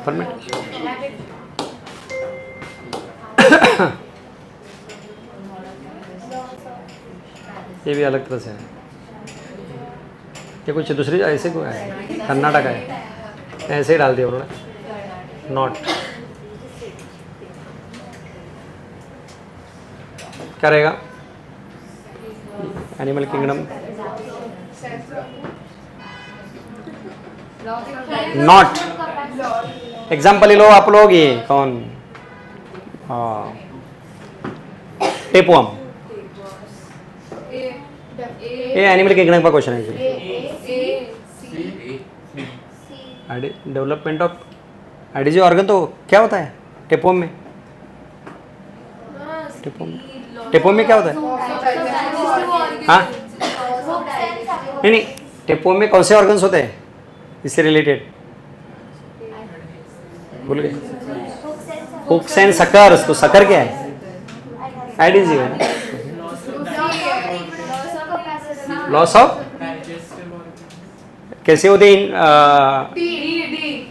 फॉर्मेट. ये भी अलग तरह से है. ये कुछ दूसरी ऐसे क्यों है? कर्नाटक है, ऐसे ही डाल दिया उन्होंने. नॉट क्या रहेगा? Animal kingdom. नॉट. एग्जाम्पल ले लो आप लोग. ये कौन? टेपवम. ये एनिमल किंगडम का क्वेश्चन है actually. Development of ADG organ तो क्या होता है टेपवम में? टेपवम में क्या होता है? हाँ नहीं, टेपवम में कौन से ऑर्गन्स होते हैं इससे रिलेटेड? भूल गए. Hooks and suckers. तो सकर क्या है? एडिजी है. लॉस ऑफ कैसे होते हैं?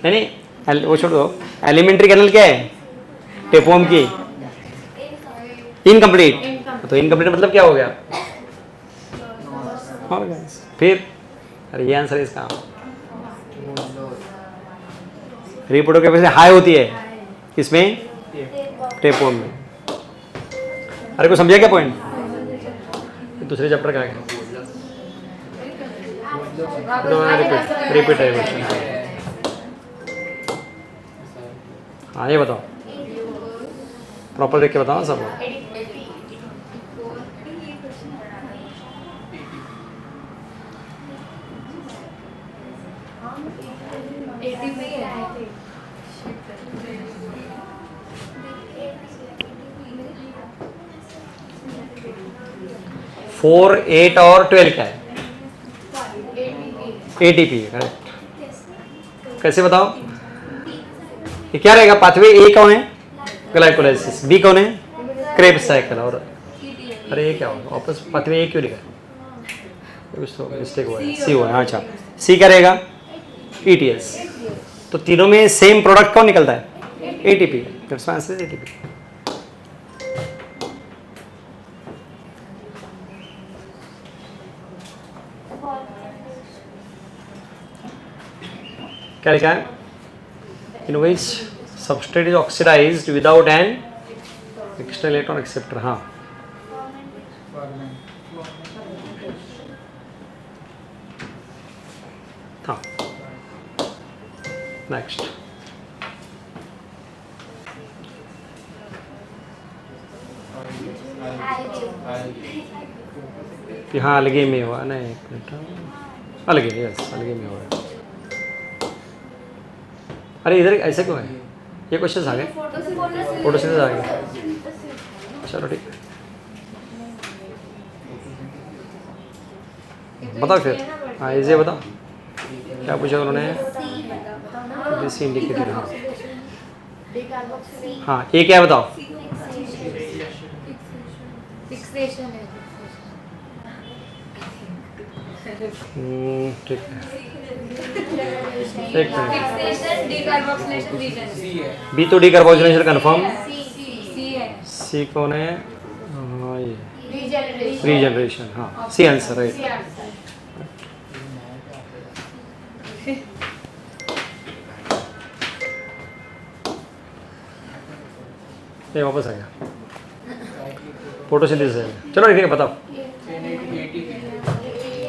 नहीं, वो छोड़ दो. एलिमेंट्री कैनल क्या है टेपवम की? इनकम्प्लीट. तो इनकम्प्लीट मतलब क्या हो गया? फिर अरे ये आंसर है इसका. रिपोर्टर कैपेसिटी हाई होती है किसमें? टेपवम में. अरे को समझा क्या पॉइंट? दूसरे चैप्टर का है. रिपीट है क्वेश्चन. हाँ ये बताओ, प्रॉपर देख के बताओ सब. फोर, 8 और 12 क्या है? ATP. करेक्ट. कैसे बताओ? ये क्या रहेगा? पाथवे ए कौन है? ग्लाइकोलाइसिस. बी कौन है? Krebs cycle. और अरे ये क्या होगा? वापस पाथवे ए क्यों लिखा है? कुछ तो मिस्टेक हुआ है. सी हुआ है. अच्छा, सी क्या रहेगा? ETS. तो तीनों में सेम प्रोडक्ट कौन निकलता है? ATP. That's answer is ATP. क्या लिखा है? In which substrate is oxidized without an external electron acceptor. हाँ हाँ. नेक्स्ट. हाँ अलगे में हुआ ना. एक मिनट. अलगे. यस अलगे में हुआ. अरे इधर ऐसे क्यों है? ये क्वेश्चन आ गए. फोटोसिंथेसिस आ गया. चलो ठीक है. बताओ फिर. हाँ इसे बताओ क्या पूछा उन्होंने? This indicator. हाँ हाँ ये क्या बताओ? ठीक है. बी तो डीकार्बोक्सिलेशन कंफर्म. सी कौन है? हाँ ये रीजनरेशन. हाँ सी आंसर राइट. ये वापस आ गया. फोटोसिंथेसिस है. चलो ठीक है बताओ.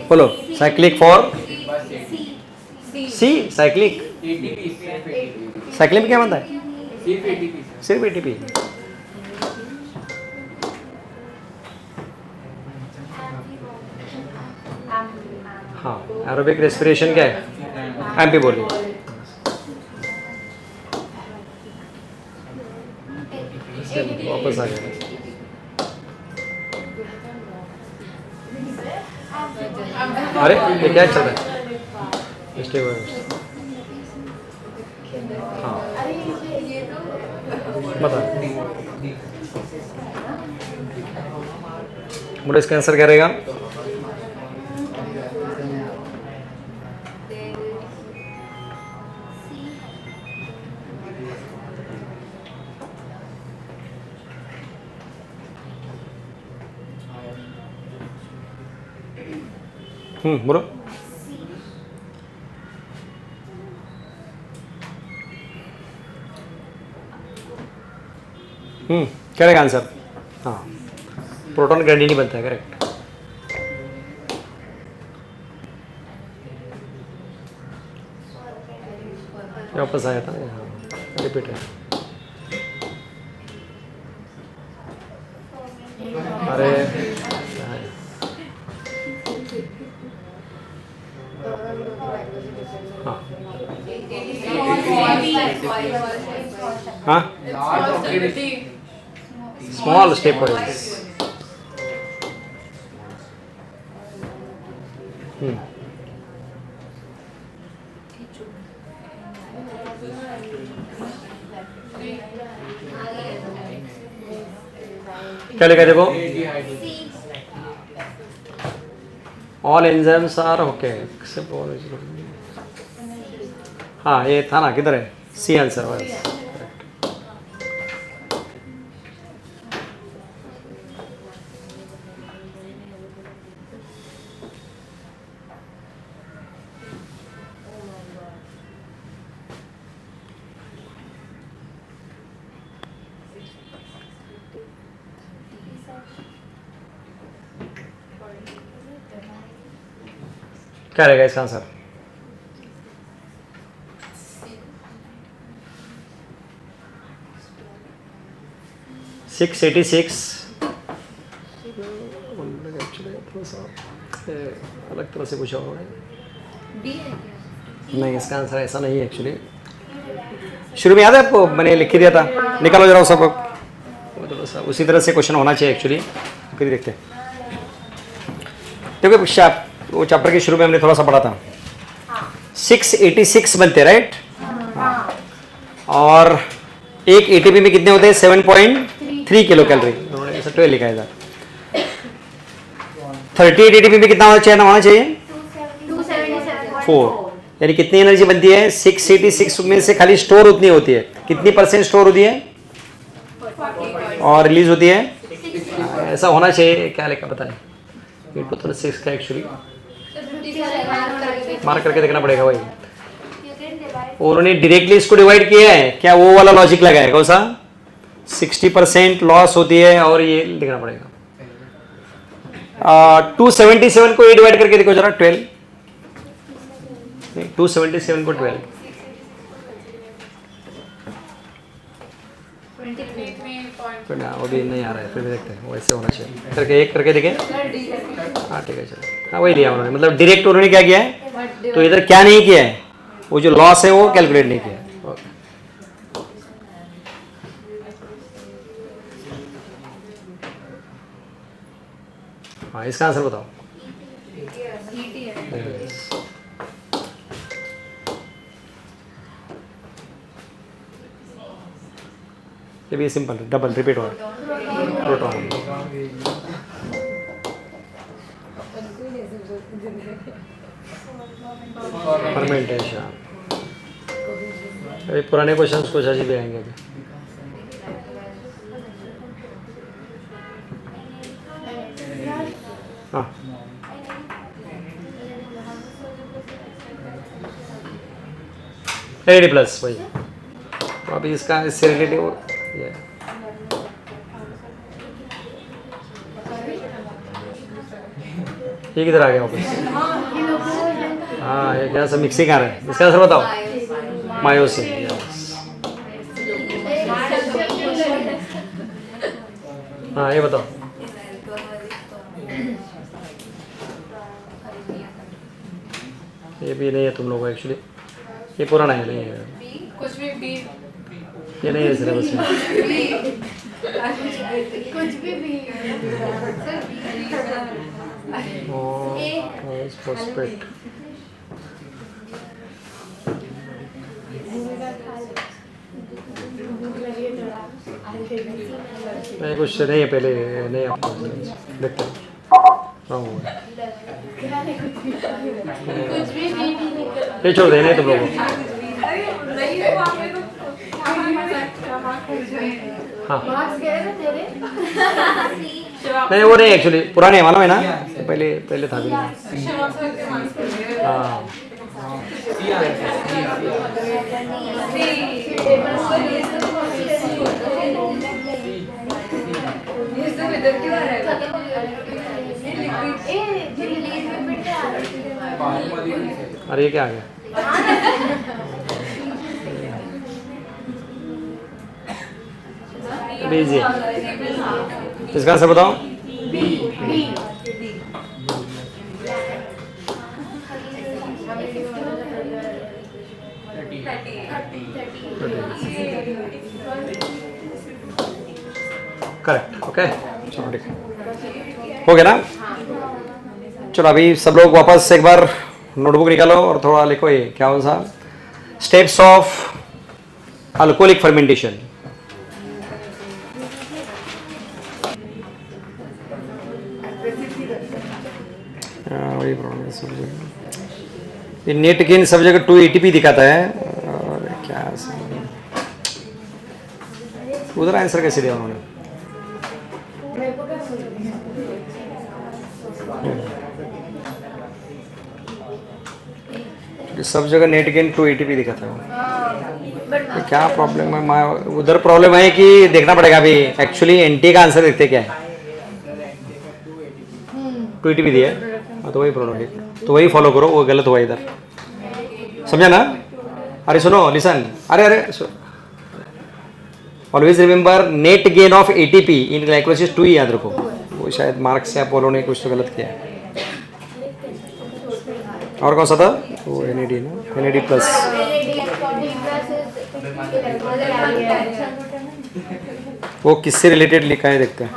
बोलो. Cyclic for C. Cyclic. Cyclic में क्या बनता है? सिर्फ ATP. हाँ एरोबिक रेस्पिरेशन क्या है? एम्पी बोलिए. वापस आ गया. अरे ये क्या चल रहा है? हाँ ये तो बता मुझे इसका आंसर क्या रहेगा? बोलो। क्या रहेगा आंसर? हाँ प्रोटॉन ग्रेडियंट नहीं बनता है, करेक्ट। वापस आया था, रिपीट है। अरे हाँ स्मॉल स्टेप वाइज। क्या लिखा देखो? All enzymes are okay except all. हाँ ये था ना, किधर है? सी आंसर बस। क्या रहेगा इसका आंसर? $686 अलग तरह से पूछा होगा। नहीं इसका आंसर ऐसा नहीं है एक्चुअली। शुरू में याद है आपको, मैंने लिख के दिया था, निकालो जरा सब। थोड़ा सा उसी तरह से क्वेश्चन होना चाहिए एक्चुअली। फिर देखते हैं। देखो वो चैप्टर के शुरू में हमने थोड़ा सा पढ़ा था। 686 बनते, राइट? और एक एटीपी में कितने होते हैं? 7.3 किलो कैलोरी। उन्होंने ऐसा 12 लिखा है था। 38 एटीपी में कितना होना चाहिए? 4। यानी कितनी एनर्जी बनती है? 686 में से खाली स्टोर उतनी होती है। कितनी % स्टोर होती है और रिलीज होती है? ऐसा होना चाहिए। क्या लिखा पता है? 6 का एक्चुअली मार्क करके देखना पड़ेगा भाई। उन्होंने डायरेक्टली इसको डिवाइड किया है क्या? वो वाला लॉजिक लगा है। कौन सा? 60% लॉस होती है और ये लिखना पड़ेगा। 277 को ये डिवाइड करके देखो जरा। 12 277 को 12 वो भी नहीं आ रहा है। फिर देखते हैं, वैसे होना चाहिए करके एक करके देखें। हाँ ठीक है चलो। हाँ वही लिया उन्होंने, मतलब डायरेक्ट उन्होंने क्या किया है? तो इधर क्या नहीं किया है? वो जो लॉस है वो कैलकुलेट नहीं किया है। हाँ इसका आंसर बताओ। ये भी simple double repeat word proton. Fermentation. अभी पुराने क्वेश्चंस कुछ अजीब आएंगे अभी। हाँ एडी प्लस वही। तो अभी इसका इससे रिलेटिव ये किधर आ गया वापस? हाँ ये क्या सब मिक्सिंग आ रहा है। इसका आंसर बताओ। मायोसिन। हाँ ये बताओ। ये भी नहीं है तुम लोगों को एक्चुअली। ये पुराना है, नहीं है कुछ भी बी। ये नहीं है सिलेबस में। कुछ भी फॉस्फेट। नहीं कुछ नहीं है, पहले नहीं आपको देखते हैं। हाँ, वो है। ये छोड़ देना तुम लोगों को। हाँ नहीं वो नहीं, एक्चुअली पुराने है मालूम है ना, पहले था भी नहीं। हाँ अरे ये क्या आ गया? बीजी इसका आंसर बताओ। करेक्ट, ओके चलो ठीक है, हो गया ना। चलो अभी सब लोग वापस एक बार नोटबुक निकालो और थोड़ा लिखो, ये क्या हो सा स्टेप्स ऑफ अल्कोहलिक फर्मेंटेशन। वही प्रॉब्लम ये नेट गेन सब जगह 2 ATP दिखाता है, और क्या उधर आंसर कैसे दिया उन्होंने? सब जगह नेट गेन 2 ATP दिखाता है, क्या प्रॉब्लम है? उधर प्रॉब्लम है कि देखना पड़ेगा अभी एक्चुअली एनटी का आंसर देखते क्या है। 2 ATP दिया है, हाँ तो वही प्रॉब्लम है, तो वही फॉलो करो, वो गलत हुआ इधर, समझा ना? अरे सुनो लिसन, अरे always remember net gain of ATP in glycolysis 2 ही याद रखो। वो शायद मार्क्स से अपोलो ने कुछ तो गलत किया है। और कौन सा था वो? NAD ना, NAD प्लस। वो किससे रिलेटेड लिखा है देखते हैं।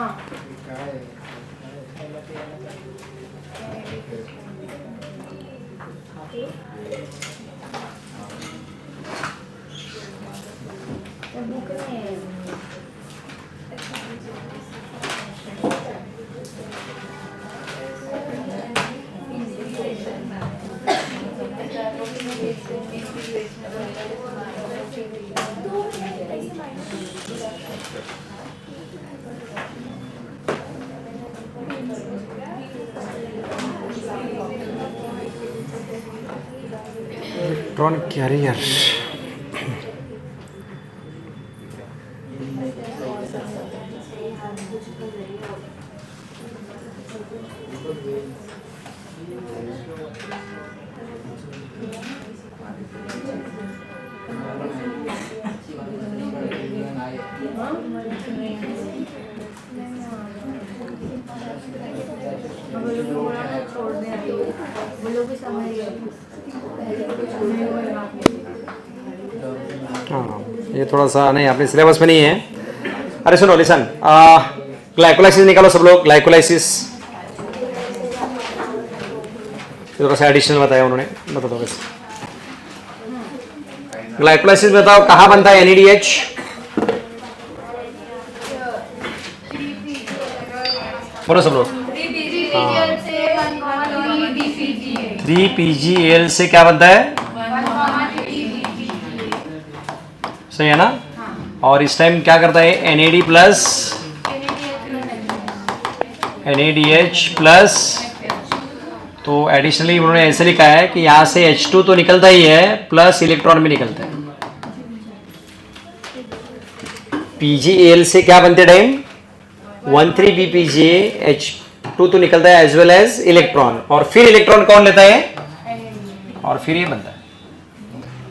इलेक्ट्रॉन कैरियर, हाँ ये थोड़ा सा नहीं अपने सिलेबस में नहीं है। अरे सुनो लिसन, ग्लाइकोलाइसिस निकालो सब लोग। ग्लाइकोलाइसिस थोड़ा सा एडिशनल बताया उन्होंने, बता दो बस। ग्लाइकोलाइसिस बताओ कहाँ बनता है NADH? बोलो सब लोग। 3PGL से क्या बनता है? सही है ना? और इस टाइम क्या करता है? NAD प्लस NADH प्लस, तो एडिशनली उन्होंने ऐसे लिखा है कि यहाँ से H2 तो निकलता ही है, प्लस इलेक्ट्रॉन भी निकलता है। PGAL से क्या बनते टाइम? 13BPGA H2 तो निकलता है एज वेल एज इलेक्ट्रॉन, और फिर इलेक्ट्रॉन कौन लेता है? और फिर ये बनता है।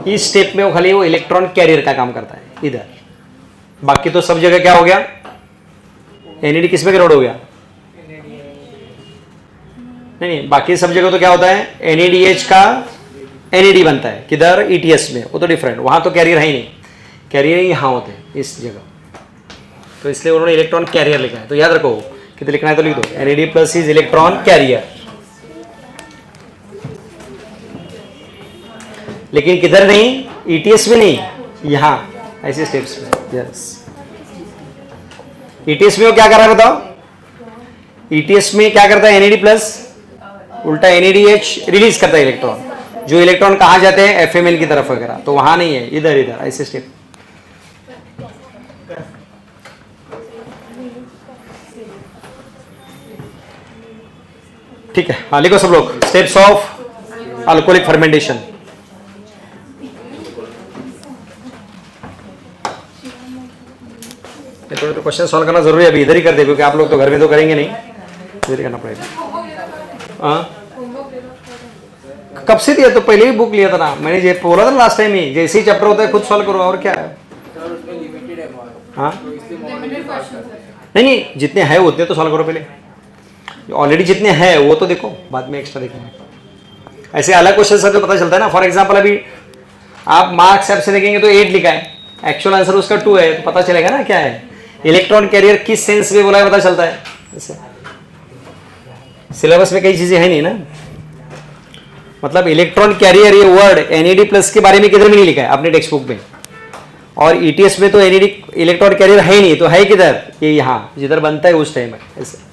इस स्टेप में वो खाली वो इलेक्ट्रॉन कैरियर का काम करता है इधर, बाकी तो सब जगह क्या हो गया? NAD किस में कन्वर्ट हो गया? नहीं, बाकी सब जगह तो क्या होता है? NADH का NAD बनता है, किधर? ETS में, वो तो डिफरेंट, वहां तो कैरियर है ही नहीं, कैरियर यहाँ होते हैं इस जगह, तो इसलिए उन्होंने इलेक्ट्रॉन कैरियर लिखा है। तो याद रखो, कितने लिखना है तो लिख दो, NAD plus is electron carrier. लेकिन किधर नहीं? ETS में नहीं, यहाँ ऐसे स्टेप्स में. यस. ETS में वो क्या कर रहा है बताओ? ETS में क्या करता है? NAD प्लस उल्टा NADH रिलीज करता है इलेक्ट्रॉन. जो इलेक्ट्रॉन कहाँ जाते हैं? FML की तरफ वगैरह. तो वहां नहीं है, इधर इधर ऐसे स्टेप. ठीक है. हाँ लिखो सब लोग. Steps of alcoholic fermentation. थोड़े तो क्वेश्चन सॉल्व करना जरूरी है. अभी इधर ही कर दे क्योंकि आप लोग तो घर में तो करेंगे नहीं. इधर ही करना पड़ेगा. हाँ कब से दिया? तो पहले ही बुक लिया था ना मैंने. ये बोला था लास्ट टाइम ही. जैसे ही चैप्टर होता है खुद सॉल्व करो. और क्या है? हाँ नहीं नहीं जितने हैं उतने तो सॉल्व करो पहले. ऑलरेडी जितने हैं वो तो देखो, बाद में एक्स्ट्रा देखेंगे. ऐसे अलग क्वेश्चन से तो पता चलता है ना. फॉर एग्जांपल अभी आप मार्क्स ऐप से देखेंगे तो 8 लिखा है, एक्चुअल आंसर उसका 2 है, तो पता चलेगा ना क्या है. इलेक्ट्रॉन कैरियर किस सेंस में बोला है पता चलता है. ऐसे सिलेबस में कई चीजें हैं नहीं ना. मतलब इलेक्ट्रॉन कैरियर ये वर्ड NAD प्लस के बारे में किधर में नहीं लिखा है अपने टेक्स्ट बुक में. और ETS में तो NAD इलेक्ट्रॉन कैरियर है नहीं, तो है किधर? ये यहाँ जिधर बनता है उस टाइम है. ऐसे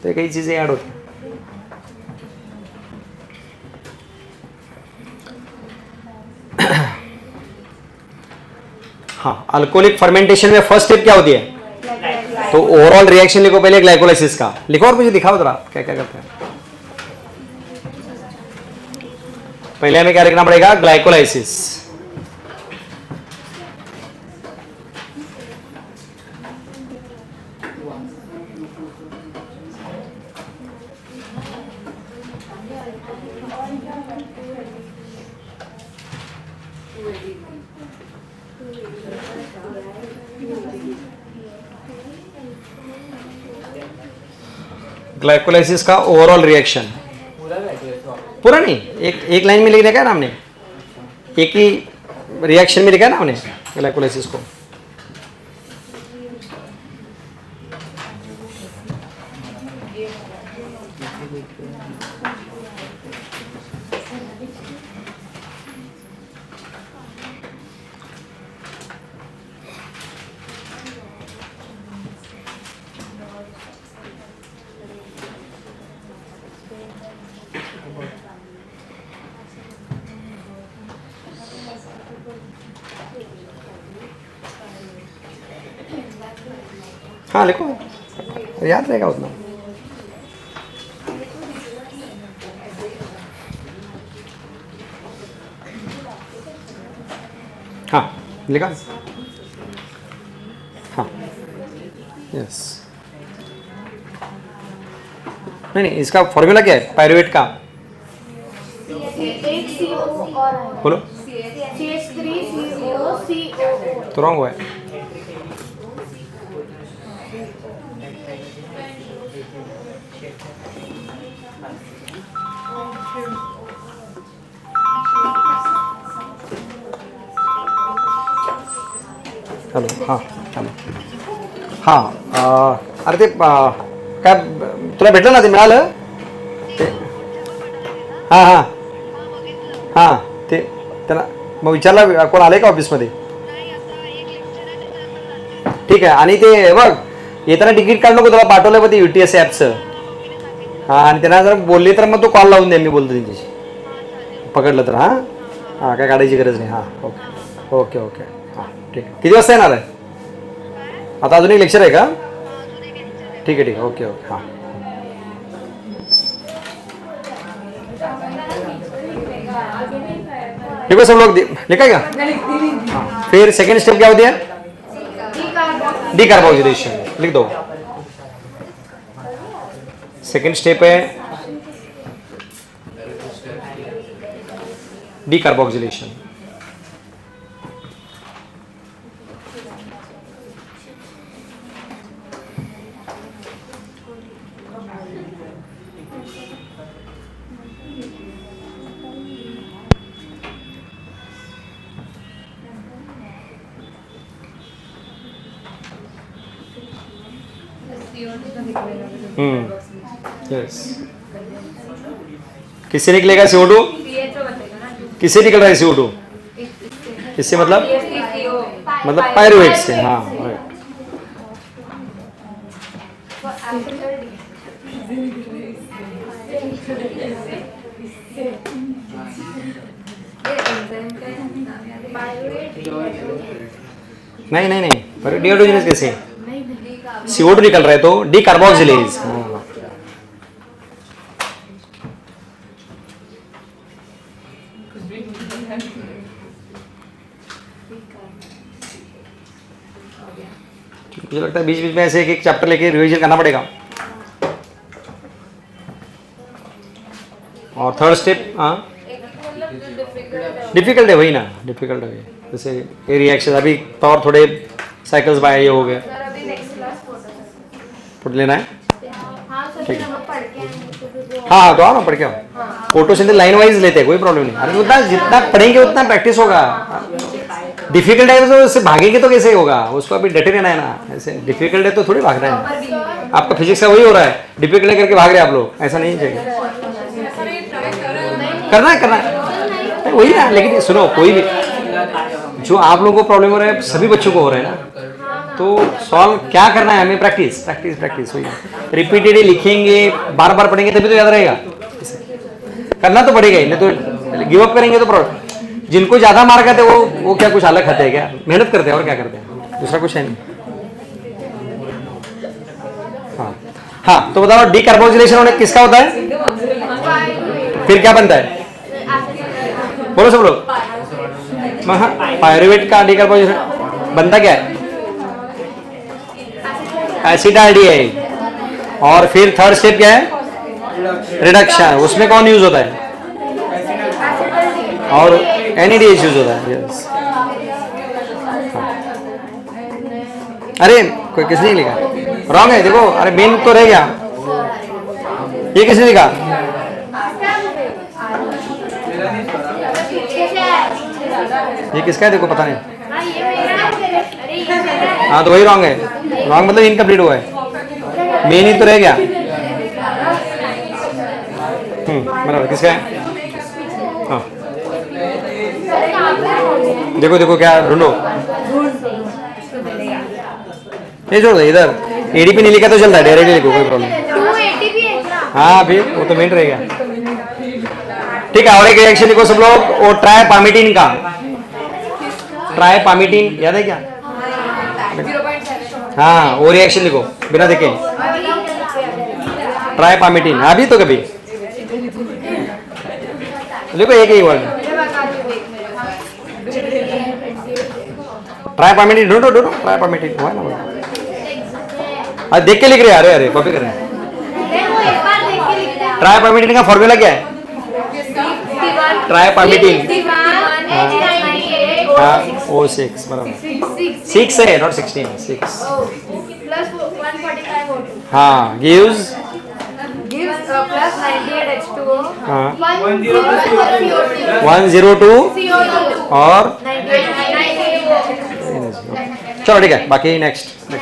तो कई चीजें ऐड होती हैं. हाँ अल्कोहलिक फर्मेंटेशन में फर्स्ट स्टेप क्या होती है? तो ओवरऑल रिएक्शन लिखो पहले ग्लाइकोलाइसिस का. लिखो और मुझे दिखाओ जरा क्या क्या करते हैं. पहले हमें क्या लिखना पड़ेगा? ग्लाइकोलाइसिस. ग्लाइकोलाइसिस का ओवरऑल रिएक्शन. पूरा नहीं, एक लाइन में लिखने का ना हमने. एक ही रिएक्शन में लिखा है ना हमने ग्लाइकोलाइसिस को. हाँ लिखो, याद रहेगा उतना. हाँ लिखा. हाँ यस. नहीं इसका फॉर्मूला क्या है पायरुवेट का? बोलो. तो रॉन्ग हुआ है. हॅलो. हां हॅलो. हां अरे ते काय तुला भेटलं ना ते मिळालं ते. हां हां हां ते त्याला मग विचारला कोण आले का ऑफिसमध्ये? ठीक आहे. आणि ते बघ येताना तिकीट काढ नको, तुला पाठवलं बघ ते UTS ॲपचं. हां आणि त्यांना जर बोलले तर मग तो कॉल लावून दे, मी बोलतो त्यांच्याशी पकडलं तर. हां हां काय काढायची गरज नाही. हां ओके ओके ओके. हां ठीक आहे. किती वाजता येणार आहे? आता अजून एक लेक्चर आहे का? ठीक आहे ठीक आहे. Okay okay. हां देखो सब लोग लिखा क्या? हाँ. फिर सेकेंड स्टेप क्या होती है? डीकार्बोक्सिलेशन. लिख दो. सेकेंड स्टेप है डीकार्बोक्सिलेशन. यस. किससे निकलेगा CO2? किससे निकल रहा है CO2? इससे मतलब मतलब पायरुवेट से, हाँ राइट। नहीं नहीं नहीं, पर डिहाइड्रोजनेस कैसे? CO2 निकल रहा है तो डी कार्बोक्सिलेज। मुझे लगता है बीच बीच में ऐसे एक एक चैप्टर लेके रिवीजन करना पड़ेगा। और थर्ड स्टेप, हाँ डिफिकल्ट है, वही ना डिफिकल्ट है। जैसे ये रिएक्शन अभी तो और थोड़े साइकिल्स बाय ये हो गए, फोटो लेना है ठीक है। हाँ हाँ तो आओ ना, पढ़ के आओ। फोटोसिंथेसिस लाइन वाइज लेते हैं, कोई प्रॉब्लम नहीं। अरे उतना जितना पढ़ेंगे उतना प्रैक्टिस होगा। डिफिकल्ट है तो उससे भागेंगे तो कैसे होगा, उसको अभी डटे रहना है ना। ऐसे डिफिकल्ट है तो थोड़ी भागना है। आपका फिजिक्स का वही हो रहा है, डिफिकल्ट करके भाग रहे हैं आप लोग, ऐसा नहीं चाहिए। करना है, करना है वही ना। लेकिन सुनो, कोई भी जो आप लोगों को प्रॉब्लम हो रहा है सभी बच्चों को हो रहा है ना, तो सॉल्व क्या करना है हमें? प्रैक्टिस प्रैक्टिस प्रैक्टिस वही। रिपीटेडली लिखेंगे, बार बार पढ़ेंगे तभी तो याद रहेगा। करना तो पड़ेगा ही, नहीं तो गिव अप करेंगे तो प्रॉब्लम। जिनको ज्यादा मार्क आते हैं वो क्या कुछ अलग खाते हैं क्या? मेहनत करते हैं और क्या करते हैं, दूसरा कुछ है नहीं। हाँ हाँ, तो बताओ डीकार्बोक्सिलेशन होने किसका होता है? फिर क्या बनता है? बोलो सब लोग। पायरुवेट का डीकार्बोक्सिलेशन बनता क्या है? एसिटाल्डिहाइड। और फिर थर्ड स्टेप क्या है? रिडक्शन। उसमें कौन यूज होता है? और NADH यूज होता है। यस। अरे कोई किसने लिखा? रॉन्ग है, देखो। अरे मेन तो रह गया। ये किसने लिखा? ये किसका है देखो, पता नहीं। हाँ तो वही रॉन्ग है। रॉन्ग मतलब इनकम्प्लीट हुआ है। मेन ही तो रह गया। बराबर, किसका है? हाँ देखो देखो क्या ढूंढो। ये छोड़ दो इधर। ADP नहीं लिखा तो चलता है, डायरेक्टली लिखो, कोई प्रॉब्लम नहीं। हाँ फिर वो तो मेन रहेगा। ठीक है, और एक रिएक्शन लिखो सब लोग, वो ट्राइपामिटीन का। ट्राइपामिटीन याद है क्या? हाँ वो रिएक्शन लिखो बिना देखे। ट्राइपामिटीन अभी तो कभी देखो, एक ही वर्ड। ट्राइपामिटीन ढूंढो ढूंढो, ट्राइपामिटीन हुआ ना। अरे देख के लिख रहे हैं, अरे अरे कॉपी कर रहे हैं। ट्राइपामिटीन का फॉर्मूला क्या है? ट्राइपामिटीन हाँ O6 बराबर। 6 है नॉट 16, 6। हाँ गिव्स plus 98 H2O, हाँ 102 102 और 98 चलो ठीक है, बाकी नेक्स्ट।